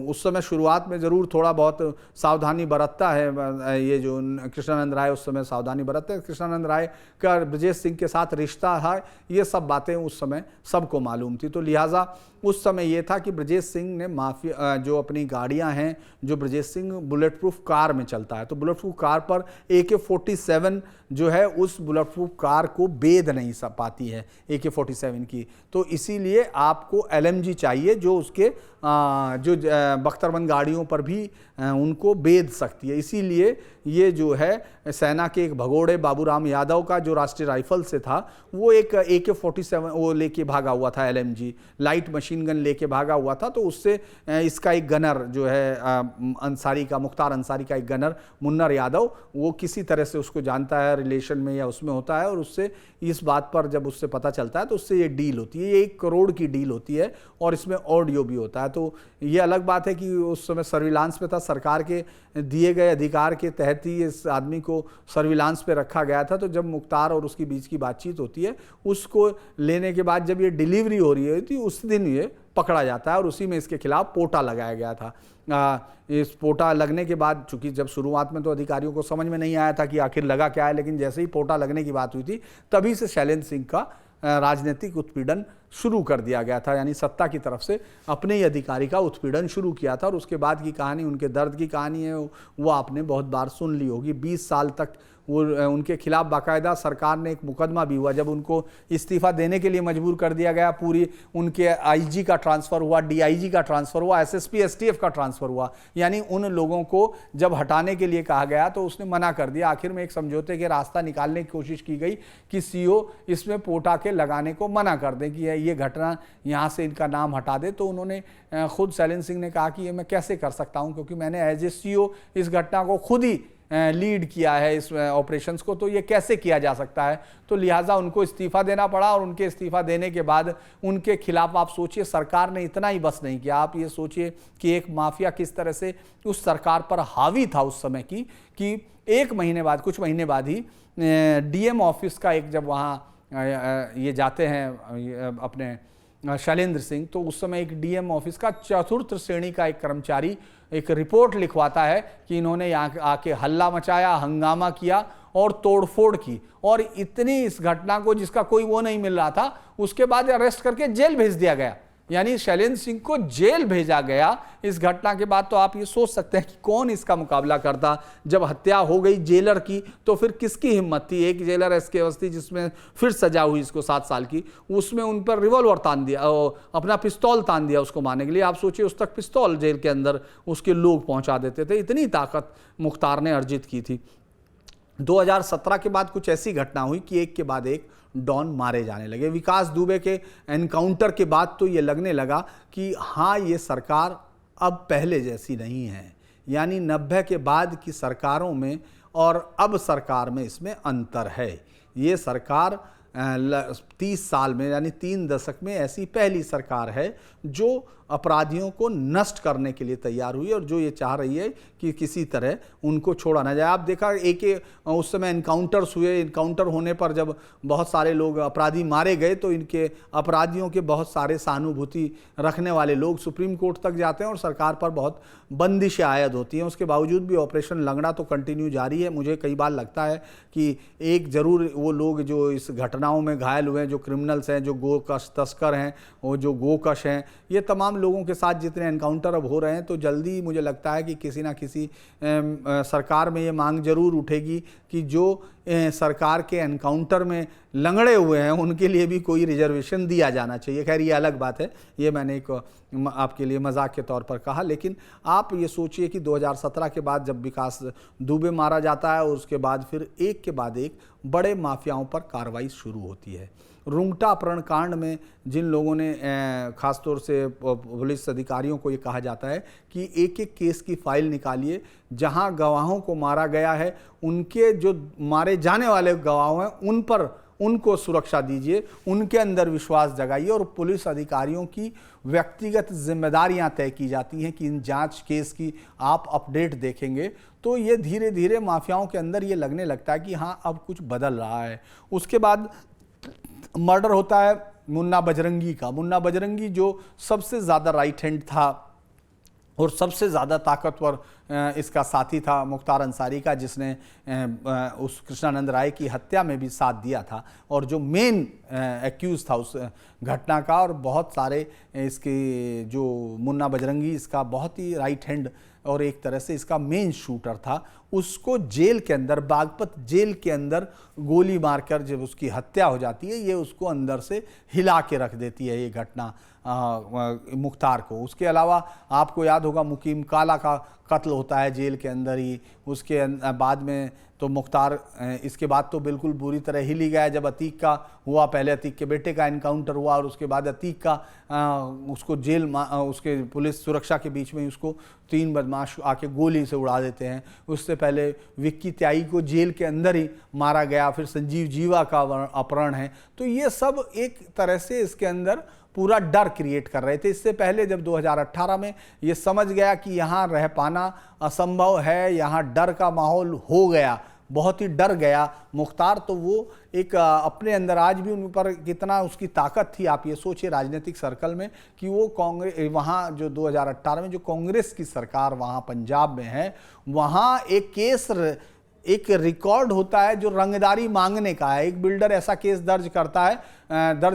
उस समय शुरुआत में ज़रूर थोड़ा बहुत सावधानी बरतता है, ये जो कृष्णानंद राय उस समय सावधानी बरतते हैं। कृष्णानंद राय का ब्रजेश सिंह के साथ रिश्ता है, ये सब बातें उस समय सबको मालूम थी। तो लिहाजा उस समय ये था कि ब्रजेश सिंह ने माफिया, जो अपनी गाड़ियां हैं, जो Brajesh Singh bullet proof car में चलता है, तो बुलेट प्रूफ कार पर AK-47 जो है उस बुलेट प्रूफ कार को बेध नहीं पाती है AK-47 की। तो इसीलिए आपको LMG चाहिए जो उसके जो बख्तरबंद गाड़ियों पर भी उनको बेध सकती है। इसीलिए ये जो है सेना के एक भगोड़े बाबूराम यादव का, जो राष्ट्रीय राइफल से था, वो एक AK-47 वो लेके भागा हुआ था, LMG लाइट मशीन गन लेके भागा हुआ था। तो उससे इसका एक गनर जो है अंसारी का, मुख्तार अंसारी का एक गनर मुन्नर यादव, वो किसी तरह से उसको जानता है, रिलेशन में या उसमें होता है, और उससे इस बात पर जब उससे पता चलता है तो उससे ये डील होती है। ये 1 करोड़ की डील होती है और इसमें ऑडियो भी होता है। तो ये अलग बात है कि उस समय सर्विलांस में था, सरकार के दिए गए अधिकार के तहत ही इस आदमी को सर्विलांस पे रखा गया था। तो जब मुख्तार और उसके बीच की बातचीत होती है, उसको लेने के बाद जब ये डिलीवरी हो रही थी उस दिन ये पकड़ा जाता है और उसी में इसके खिलाफ पोटा लगाया गया था। इस पोटा लगने के बाद, चूंकि जब शुरुआत में तो अधिकारियों को समझ में नहीं आया था कि आखिर लगा क्या है, लेकिन जैसे ही पोटा लगने की बात हुई थी तभी से शैलेंद्र सिंह का राजनीतिक उत्पीड़न शुरू कर दिया गया था। यानी सत्ता की तरफ से अपने ही अधिकारी का उत्पीड़न शुरू किया था। और उसके बाद की कहानी, उनके दर्द की कहानी है, वो आपने बहुत बार सुन ली होगी। 20 साल तक वो उनके खिलाफ बाकायदा सरकार ने एक मुकदमा भी हुआ। जब उनको इस्तीफा देने के लिए मजबूर कर दिया गया, पूरी उनके आईजी का ट्रांसफ़र हुआ, डीआईजी का ट्रांसफ़र हुआ, एसएसपी एसटीएफ का ट्रांसफ़र हुआ। यानी उन लोगों को जब हटाने के लिए कहा गया तो उसने मना कर दिया। आखिर में एक समझौते के रास्ता निकालने की कोशिश की गई कि सीओ इसमें पोटा के लगाने को मना कर दें कि ये घटना यहाँ से इनका नाम हटा दे। तो उन्होंने खुद शैलेंद्र सिंह ने कहा कि ये मैं कैसे कर सकता हूँ, क्योंकि मैंने एज ए सीओ इस घटना को खुद ही लीड किया है, इस ऑपरेशंस को, तो ये कैसे किया जा सकता है। तो लिहाजा उनको इस्तीफा देना पड़ा। और उनके इस्तीफा देने के बाद उनके खिलाफ, आप सोचिए, सरकार ने इतना ही बस नहीं किया, आप ये सोचिए कि एक माफिया किस तरह से उस सरकार पर हावी था उस समय की, कि एक महीने बाद, कुछ महीने बाद ही डीएम ऑफिस का एक, जब वहाँ ये जाते हैं अपने शैलेंद्र सिंह, तो उस समय एक डीएम ऑफिस का 4th श्रेणी का एक कर्मचारी एक रिपोर्ट लिखवाता है कि इन्होंने यहाँ आके हल्ला मचाया, हंगामा किया और तोड़फोड़ की। और इतनी इस घटना को, जिसका कोई वो नहीं मिल रहा था, उसके बाद अरेस्ट करके जेल भेज दिया गया। यानी शैलेंद्र सिंह को जेल भेजा गया इस घटना के बाद। तो आप ये सोच सकते हैं कि कौन इसका मुकाबला करता। जब हत्या हो गई जेलर की, तो फिर किसकी हिम्मत थी। एक जेलर एसके अवस्थी, जिसमें फिर सजा हुई इसको 7 साल की, उसमें उन पर रिवॉल्वर तान दिया, अपना पिस्तौल तान दिया उसको मारने के लिए। आप सोचिए, उस तक पिस्तौल जेल के अंदर उसके लोग पहुंचा देते थे। इतनी ताकत मुख्तार ने अर्जित की थी। 2017 के बाद कुछ ऐसी घटना हुई कि एक के बाद एक डॉन मारे जाने लगे। विकास दुबे के एनकाउंटर के बाद तो ये लगने लगा कि हाँ, ये सरकार अब पहले जैसी नहीं है। यानी 90 के बाद की सरकारों में और अब सरकार में इसमें अंतर है। ये सरकार 30 साल में, यानी 3 दशक में ऐसी पहली सरकार है जो अपराधियों को नष्ट करने के लिए तैयार हुई और जो ये चाह रही है कि किसी तरह उनको छोड़ा ना जाए। आप देखा उस समय एनकाउंटर्स हुए, एनकाउंटर होने पर जब बहुत सारे लोग अपराधी मारे गए तो इनके अपराधियों के बहुत सारे सहानुभूति रखने वाले लोग सुप्रीम कोर्ट तक जाते हैं और सरकार पर बहुत बंदिशें आयद होती हैं। उसके बावजूद भी ऑपरेशन लंगड़ा तो कंटिन्यू जारी है। मुझे कई बार लगता है कि एक ज़रूर वो लोग जो इस घटनाओं में घायल हुए हैं, जो क्रिमिनल्स हैं, जो गोकश तस्कर हैं, वो जो गोकश हैं, ये तमाम लोगों के साथ जितने एनकाउंटर अब हो रहे हैं, तो जल्दी मुझे लगता है कि किसी ना किसी सरकार में ये मांग जरूर उठेगी कि जो सरकार के एनकाउंटर में लंगड़े हुए हैं उनके लिए भी कोई रिजर्वेशन दिया जाना चाहिए। खैर, ये अलग बात है, ये मैंने एक आपके लिए मजाक के तौर पर कहा। लेकिन आप ये सोचिए कि 2017 के बाद जब विकास दुबे मारा जाता है और उसके बाद फिर एक के बाद एक बड़े माफियाओं पर कार्रवाई शुरू होती है। रुंगटा अपहरण कांड में जिन लोगों ने ख़ासतौर से पुलिस अधिकारियों को ये कहा जाता है कि एक एक केस की फाइल निकालिए, जहां गवाहों को मारा गया है, उनके जो मारे जाने वाले गवाह हैं उनको सुरक्षा दीजिए, उनके अंदर विश्वास जगाइए और पुलिस अधिकारियों की व्यक्तिगत जिम्मेदारियां तय की जाती हैं कि इन जांच केस की आप अपडेट देखेंगे। तो ये धीरे धीरे माफियाओं के अंदर ये लगने लगता है कि हाँ, अब कुछ बदल रहा है। उसके बाद मर्डर होता है मुन्ना बजरंगी का। मुन्ना बजरंगी जो सबसे ज़्यादा राइट हैंड था और सबसे ज़्यादा ताकतवर इसका साथी था मुख्तार अंसारी का, जिसने उस कृष्णानंद राय की हत्या में भी साथ दिया था और जो मेन एक्यूज था उस घटना का। और बहुत सारे इसके जो मुन्ना बजरंगी, इसका बहुत ही राइट हैंड और एक तरह से इसका मेन शूटर था, उसको जेल के अंदर, बागपत जेल के अंदर गोली मारकर जब उसकी हत्या हो जाती है, ये उसको अंदर से हिला के रख देती है ये घटना मुख्तार को। उसके अलावा आपको याद होगा मुकीम काला का कत्ल होता है जेल के अंदर ही। उसके बाद में तो मुख्तार इसके बाद तो बिल्कुल बुरी तरह हिल ही गया जब अतीक का हुआ। पहले अतीक के बेटे का एनकाउंटर हुआ और उसके बाद अतीक का उसको जेल, उसके पुलिस सुरक्षा के बीच में उसको 3 बदमाश आके गोली से उड़ा देते हैं। उससे पहले विक्की त्याई को जेल के अंदर ही मारा गया। फिर संजीव जीवा का अपहरण है। तो ये सब एक तरह से इसके अंदर पूरा डर क्रिएट कर रहे थे। इससे पहले जब 2018 में ये समझ गया कि यहाँ रह पाना असंभव है, यहाँ डर का माहौल हो गया, बहुत ही डर गया मुख्तार, तो वो एक अपने अंदर आज भी उन पर कितना उसकी ताकत थी, आप ये सोचिए राजनीतिक सर्कल में, कि वो कांग्रेस वहाँ जो 2018 में जो कांग्रेस की सरकार वहाँ पंजाब में है, वहाँ एक केस एक रिकॉर्ड होता है जो रंगदारी मांगने का है। एक बिल्डर ऐसा केस दर्ज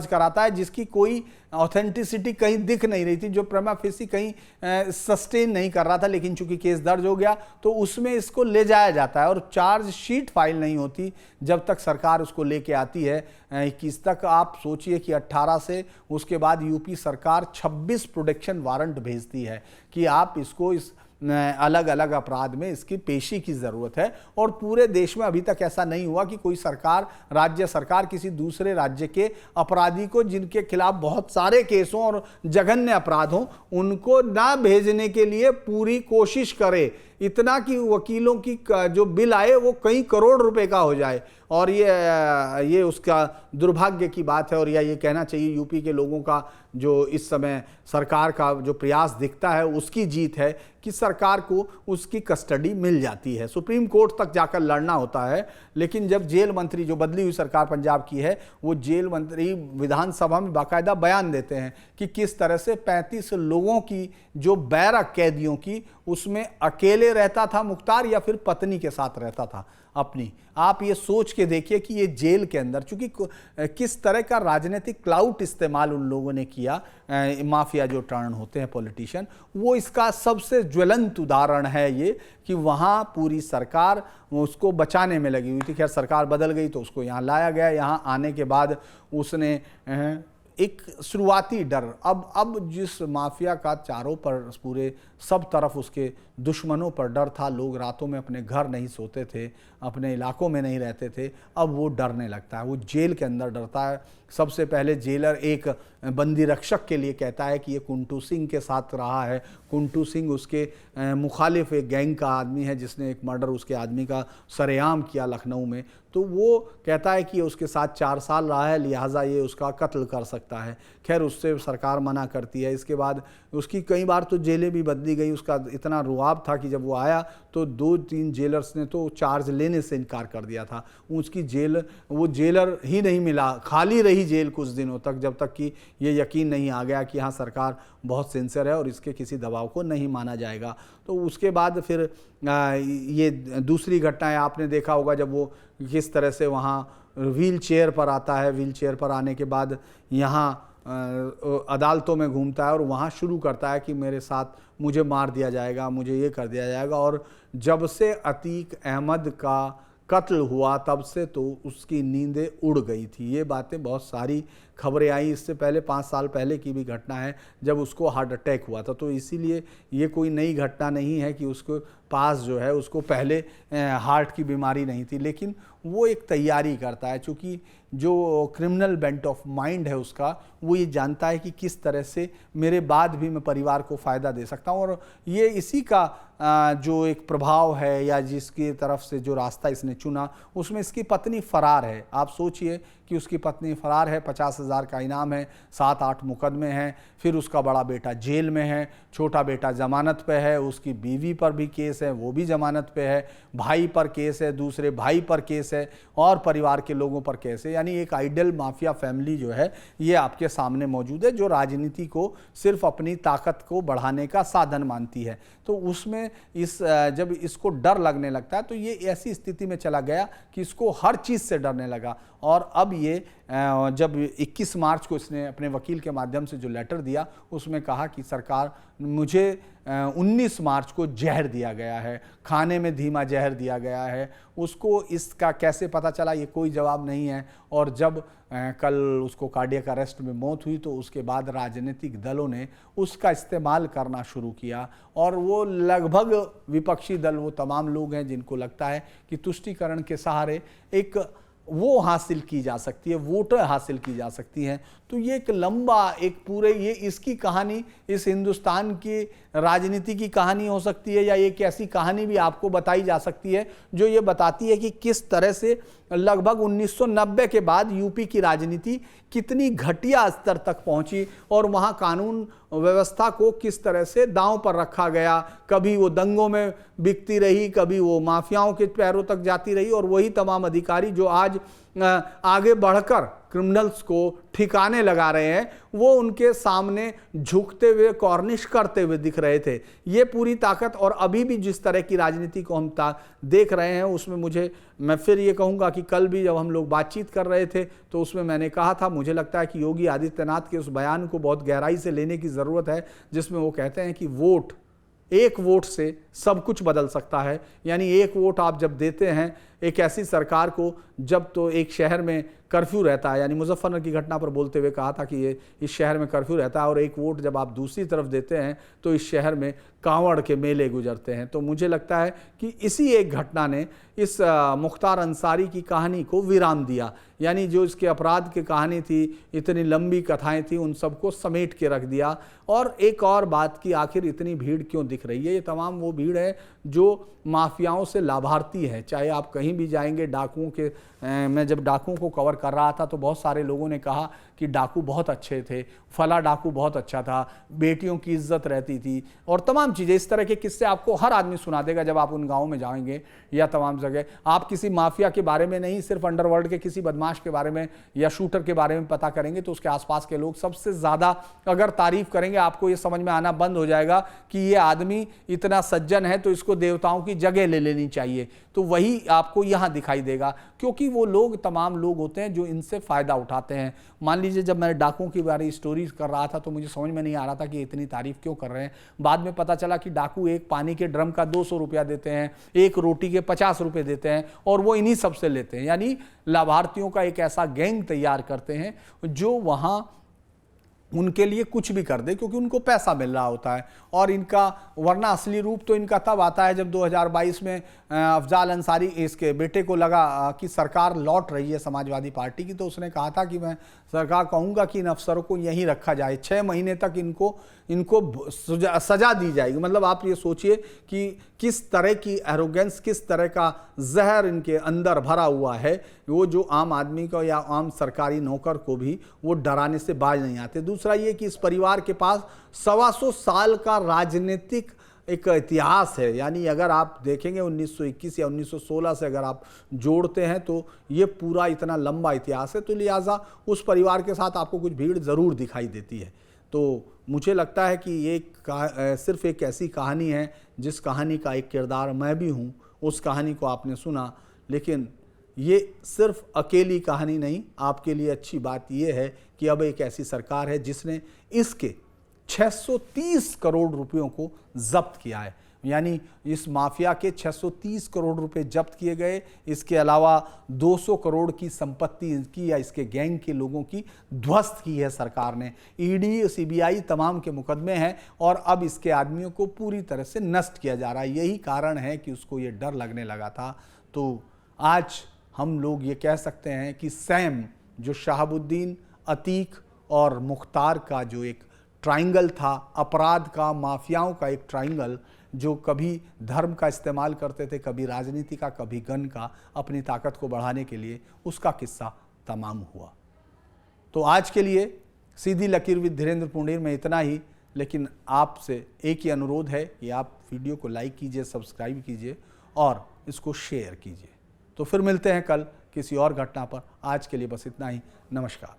कराता है जिसकी कोई ऑथेंटिसिटी कहीं दिख नहीं रही थी, जो प्रमा फेसी कहीं सस्टेन नहीं कर रहा था, लेकिन चूंकि केस दर्ज हो गया तो उसमें इसको ले जाया जाता है और चार्जशीट फाइल नहीं होती जब तक सरकार उसको लेके आती है 21 तक। आप सोचिए कि 18 से उसके बाद यूपी सरकार 26 प्रोटेक्शन वारंट भेजती है कि आप इसको इस अलग अलग अपराध में इसकी पेशी की जरूरत है। और पूरे देश में अभी तक ऐसा नहीं हुआ कि कोई सरकार, राज्य सरकार किसी दूसरे राज्य के अपराधी को, जिनके खिलाफ बहुत सारे केसों और जघन्य अपराध हों, उनको ना भेजने के लिए पूरी कोशिश करे, इतना कि वकीलों की जो बिल आए वो कई करोड़ रुपए का हो जाए। और ये उसका दुर्भाग्य की बात है। और ये कहना चाहिए यूपी के लोगों का जो इस समय सरकार का जो प्रयास दिखता है उसकी जीत है कि सरकार को उसकी कस्टडी मिल जाती है। सुप्रीम कोर्ट तक जाकर लड़ना होता है, लेकिन जब जेल मंत्री, जो बदली हुई सरकार पंजाब की है, वो जेल मंत्री विधानसभा में बाकायदा बयान देते हैं कि किस तरह से 35 लोगों की जो बैरक कैदियों की, उसमें अकेले रहता था मुख्तार या फिर पत्नी के साथ रहता था अपनी। आप ये सोच के देखिए कि ये जेल के अंदर, चूंकि किस तरह का राजनीतिक क्लाउट इस्तेमाल उन लोगों ने किया, माफिया जो टर्न होते हैं पॉलिटिशियन, वो इसका सबसे ज्वलंत उदाहरण है ये कि वहाँ पूरी सरकार उसको बचाने में लगी हुई थी। खैर सरकार बदल गई तो उसको यहाँ लाया गया। यहाँ आने के बाद उसने एक शुरुआती डर, अब जिस माफिया का चारों पर पूरे सब तरफ उसके दुश्मनों पर डर था, लोग रातों में अपने घर नहीं सोते थे, अपने इलाकों में नहीं रहते थे, अब वो डरने लगता है। वो जेल के अंदर डरता है। सबसे पहले जेलर एक बंदी रक्षक के लिए कहता है कि ये कुंटू सिंह के साथ रहा है। कुंटू सिंह उसके मुखालिफ एक गैंग का आदमी है जिसने एक मर्डर उसके आदमी का सरेआम किया लखनऊ में। तो वो कहता है कि ये उसके साथ 4 साल रहा है, लिहाजा ये उसका कत्ल कर सकता है। खैर उससे सरकार मना करती है। इसके बाद उसकी कई बार तो जेलें भी बदली गई। उसका इतना रुआब था कि जब वो आया तो 2-3 जेलर्स ने तो चार्ज लेने से इनकार कर दिया था। उसकी जेल, वो जेलर ही नहीं मिला, खाली रही जेल कुछ दिनों तक, जब तक कि ये यकीन नहीं आ गया कि हाँ सरकार बहुत सिंसियर है और इसके किसी दबाव को नहीं माना जाएगा। तो उसके बाद फिर ये दूसरी घटनाएं आपने देखा होगा, जब वो किस तरह से वहाँ व्हील चेयर पर आता है। व्हील चेयर पर आने के बाद यहाँ अदालतों में घूमता है और वहाँ शुरू करता है कि मेरे साथ मुझे मार दिया जाएगा, मुझे ये कर दिया जाएगा। और जब से अतीक अहमद का कत्ल हुआ तब से तो उसकी नींदें उड़ गई थी। ये बातें बहुत सारी खबरें आई। इससे पहले 5 साल पहले की भी घटना है जब उसको हार्ट अटैक हुआ था। तो इसीलिए ये कोई नई घटना नहीं है कि उसको पास जो है उसको पहले हार्ट की बीमारी नहीं थी, लेकिन वो एक तैयारी करता है। चूँकि जो क्रिमिनल बेंट ऑफ माइंड है उसका, वो ये जानता है कि किस तरह से मेरे बाद भी मैं परिवार को फ़ायदा दे सकता हूँ। और ये इसी का जो एक प्रभाव है या जिसकी तरफ से जो रास्ता इसने चुना, उसमें इसकी पत्नी फरार है। आप सोचिए कि उसकी पत्नी फरार है, 50,000 का इनाम है, 7-8 मुकदमे हैं, फिर उसका बड़ा बेटा जेल में है, छोटा बेटा जमानत पे है, उसकी बीवी पर भी केस है, वो भी जमानत पे है, भाई पर केस है, दूसरे भाई पर केस है और परिवार के लोगों पर केस है। यानी एक आइडियल माफिया फैमिली जो है ये आपके सामने मौजूद है, जो राजनीति को सिर्फ अपनी ताकत को बढ़ाने का साधन मानती है। तो उसमें जब इसको डर लगने लगता है तो ये ऐसी स्थिति में चला गया कि इसको हर चीज़ से डरने लगा। और अब ये जब 21 मार्च को इसने अपने वकील के माध्यम से जो लेटर दिया, उसमें कहा कि सरकार, मुझे 19 मार्च को जहर दिया गया है, खाने में धीमा जहर दिया गया है। उसको इसका कैसे पता चला ये कोई जवाब नहीं है। और जब कल उसको कार्डियक अरेस्ट में मौत हुई तो उसके बाद राजनीतिक दलों ने उसका इस्तेमाल करना शुरू किया। और वो लगभग विपक्षी दल, वो तमाम लोग हैं जिनको लगता है कि तुष्टीकरण के सहारे एक वो हासिल की जा सकती है, वोट हासिल की जा सकती हैं, तो ये एक लंबा एक पूरे ये इसकी कहानी इस हिंदुस्तान की राजनीति की कहानी हो सकती है, या एक ऐसी कहानी भी आपको बताई जा सकती है जो ये बताती है कि किस तरह से लगभग 1990 के बाद यूपी की राजनीति कितनी घटिया स्तर तक पहुंची और वहां कानून व्यवस्था को किस तरह से दांव पर रखा गया। कभी वो दंगों में बिकती रही, कभी वो माफियाओं के पैरों तक जाती रही, और वही तमाम अधिकारी जो आज आगे बढ़कर क्रिमिनल्स को ठिकाने लगा रहे हैं, वो उनके सामने झुकते हुए कॉर्निश करते हुए दिख रहे थे। ये पूरी ताकत, और अभी भी जिस तरह की राजनीति को हम देख रहे हैं उसमें मैं फिर ये कहूँगा कि कल भी जब हम लोग बातचीत कर रहे थे तो उसमें मैंने कहा था, मुझे लगता है कि योगी आदित्यनाथ के उस बयान को बहुत गहराई से लेने की ज़रूरत है जिसमें वो कहते हैं कि एक वोट से सब कुछ बदल सकता है। यानी एक वोट आप जब देते हैं एक ऐसी सरकार को, जब तो एक शहर में कर्फ्यू रहता है, यानी मुजफ्फरनगर की घटना पर बोलते हुए कहा था कि ये इस शहर में कर्फ्यू रहता है, और एक वोट जब आप दूसरी तरफ देते हैं तो इस शहर में कांवड़ के मेले गुजरते हैं। तो मुझे लगता है कि इसी एक घटना ने इस मुख्तार अंसारी की कहानी को विराम दिया। यानी जो इसके अपराध की कहानी थी, इतनी लंबी कथाएं थी, उन सबको समेट के रख दिया। और एक और बात कि आखिर इतनी भीड़ क्यों दिख रही है, ये तमाम वो भीड़ है जो माफियाओं से लाभार्थी है। चाहे आप कहीं भी जाएंगे, डाकुओं के मैं जब डाकुओं को कवर कर रहा था तो बहुत सारे लोगों ने कहा कि डाकू बहुत अच्छे थे, फला डाकू बहुत अच्छा था, बेटियों की इज्जत रहती थी, और तमाम चीज़ें। इस तरह के किस्से आपको हर आदमी सुना देगा जब आप उन गाँव में जाएंगे या तमाम जगह। आप किसी माफिया के बारे में नहीं, सिर्फ अंडरवर्ल्ड के किसी बदमाश के बारे में या शूटर के बारे में पता करेंगे तो उसके आसपास के लोग सबसे ज़्यादा अगर तारीफ करेंगे, आपको ये समझ में आना बंद हो जाएगा कि ये आदमी इतना सज्जन है तो इसको देवताओं की जगह ले लेनी चाहिए। तो वही आपको यहाँ दिखाई देगा, क्योंकि वो लोग तमाम लोग होते हैं जो इनसे फ़ायदा उठाते हैं। मान लीजिए जब मैं डाकुओं की बारे स्टोरी कर रहा था तो मुझे समझ में नहीं आ रहा था कि इतनी तारीफ क्यों कर रहे हैं। बाद में पता चला कि डाकू एक पानी के ड्रम का 200 रुपया देते हैं, एक रोटी के 50 रुपये देते हैं, और वो इन्हीं सबसे लेते हैं। यानी लाभार्थियों का एक ऐसा गैंग तैयार करते हैं जो वहाँ उनके लिए कुछ भी कर दे, क्योंकि उनको पैसा मिल रहा होता है। और इनका वरना असली रूप तो इनका तब आता है जब 2022 में अफजाल अंसारी इसके बेटे को लगा कि सरकार लौट रही है समाजवादी पार्टी की, तो उसने कहा था कि मैं सरकार कहूँगा कि इन अफसरों को यहीं रखा जाए, 6 महीने तक इनको सजा दी जाएगी। मतलब आप ये सोचिए कि किस तरह की एरोगेंस, किस तरह का जहर इनके अंदर भरा हुआ है, वो जो आम आदमी को या आम सरकारी नौकर को भी वो डराने से बाज नहीं आते। दूसरा ये कि इस परिवार के पास 125 साल का राजनीतिक एक इतिहास है। यानी अगर आप देखेंगे 1921 या 1916 से अगर आप जोड़ते हैं तो ये पूरा इतना लंबा इतिहास है। तो लिहाजा उस परिवार के साथ आपको कुछ भीड़ ज़रूर दिखाई देती है। तो मुझे लगता है कि ये सिर्फ एक ऐसी कहानी है जिस कहानी का एक किरदार मैं भी हूँ। उस कहानी को आपने सुना, लेकिन ये सिर्फ अकेली कहानी नहीं। आपके लिए अच्छी बात यह है कि अब एक ऐसी सरकार है जिसने इसके 630 करोड़ रुपयों को जब्त किया है। यानी इस माफिया के 630 करोड़ रुपए जब्त किए गए। इसके अलावा 200 करोड़ की संपत्ति की या इसके गैंग के लोगों की ध्वस्त की है सरकार ने। ईडी, सीबीआई तमाम के मुकदमे हैं और अब इसके आदमियों को पूरी तरह से नष्ट किया जा रहा है। यही कारण है कि उसको ये डर लगने लगा था। तो आज हम लोग ये कह सकते हैं कि सैम, जो शहाबुद्दीन, अतीक और मुख्तार का जो एक ट्रायंगल था, अपराध का, माफियाओं का एक ट्रायंगल, जो कभी धर्म का इस्तेमाल करते थे, कभी राजनीति का, कभी गन का, अपनी ताकत को बढ़ाने के लिए, उसका किस्सा तमाम हुआ। तो आज के लिए सीधी लकीर विद धीरेन्द्र पुंडीर में इतना ही। लेकिन आपसे एक ही अनुरोध है कि आप वीडियो को लाइक कीजिए, सब्सक्राइब कीजिए और इसको शेयर कीजिए। तो फिर मिलते हैं कल किसी और घटना पर। आज के लिए बस इतना ही। नमस्कार।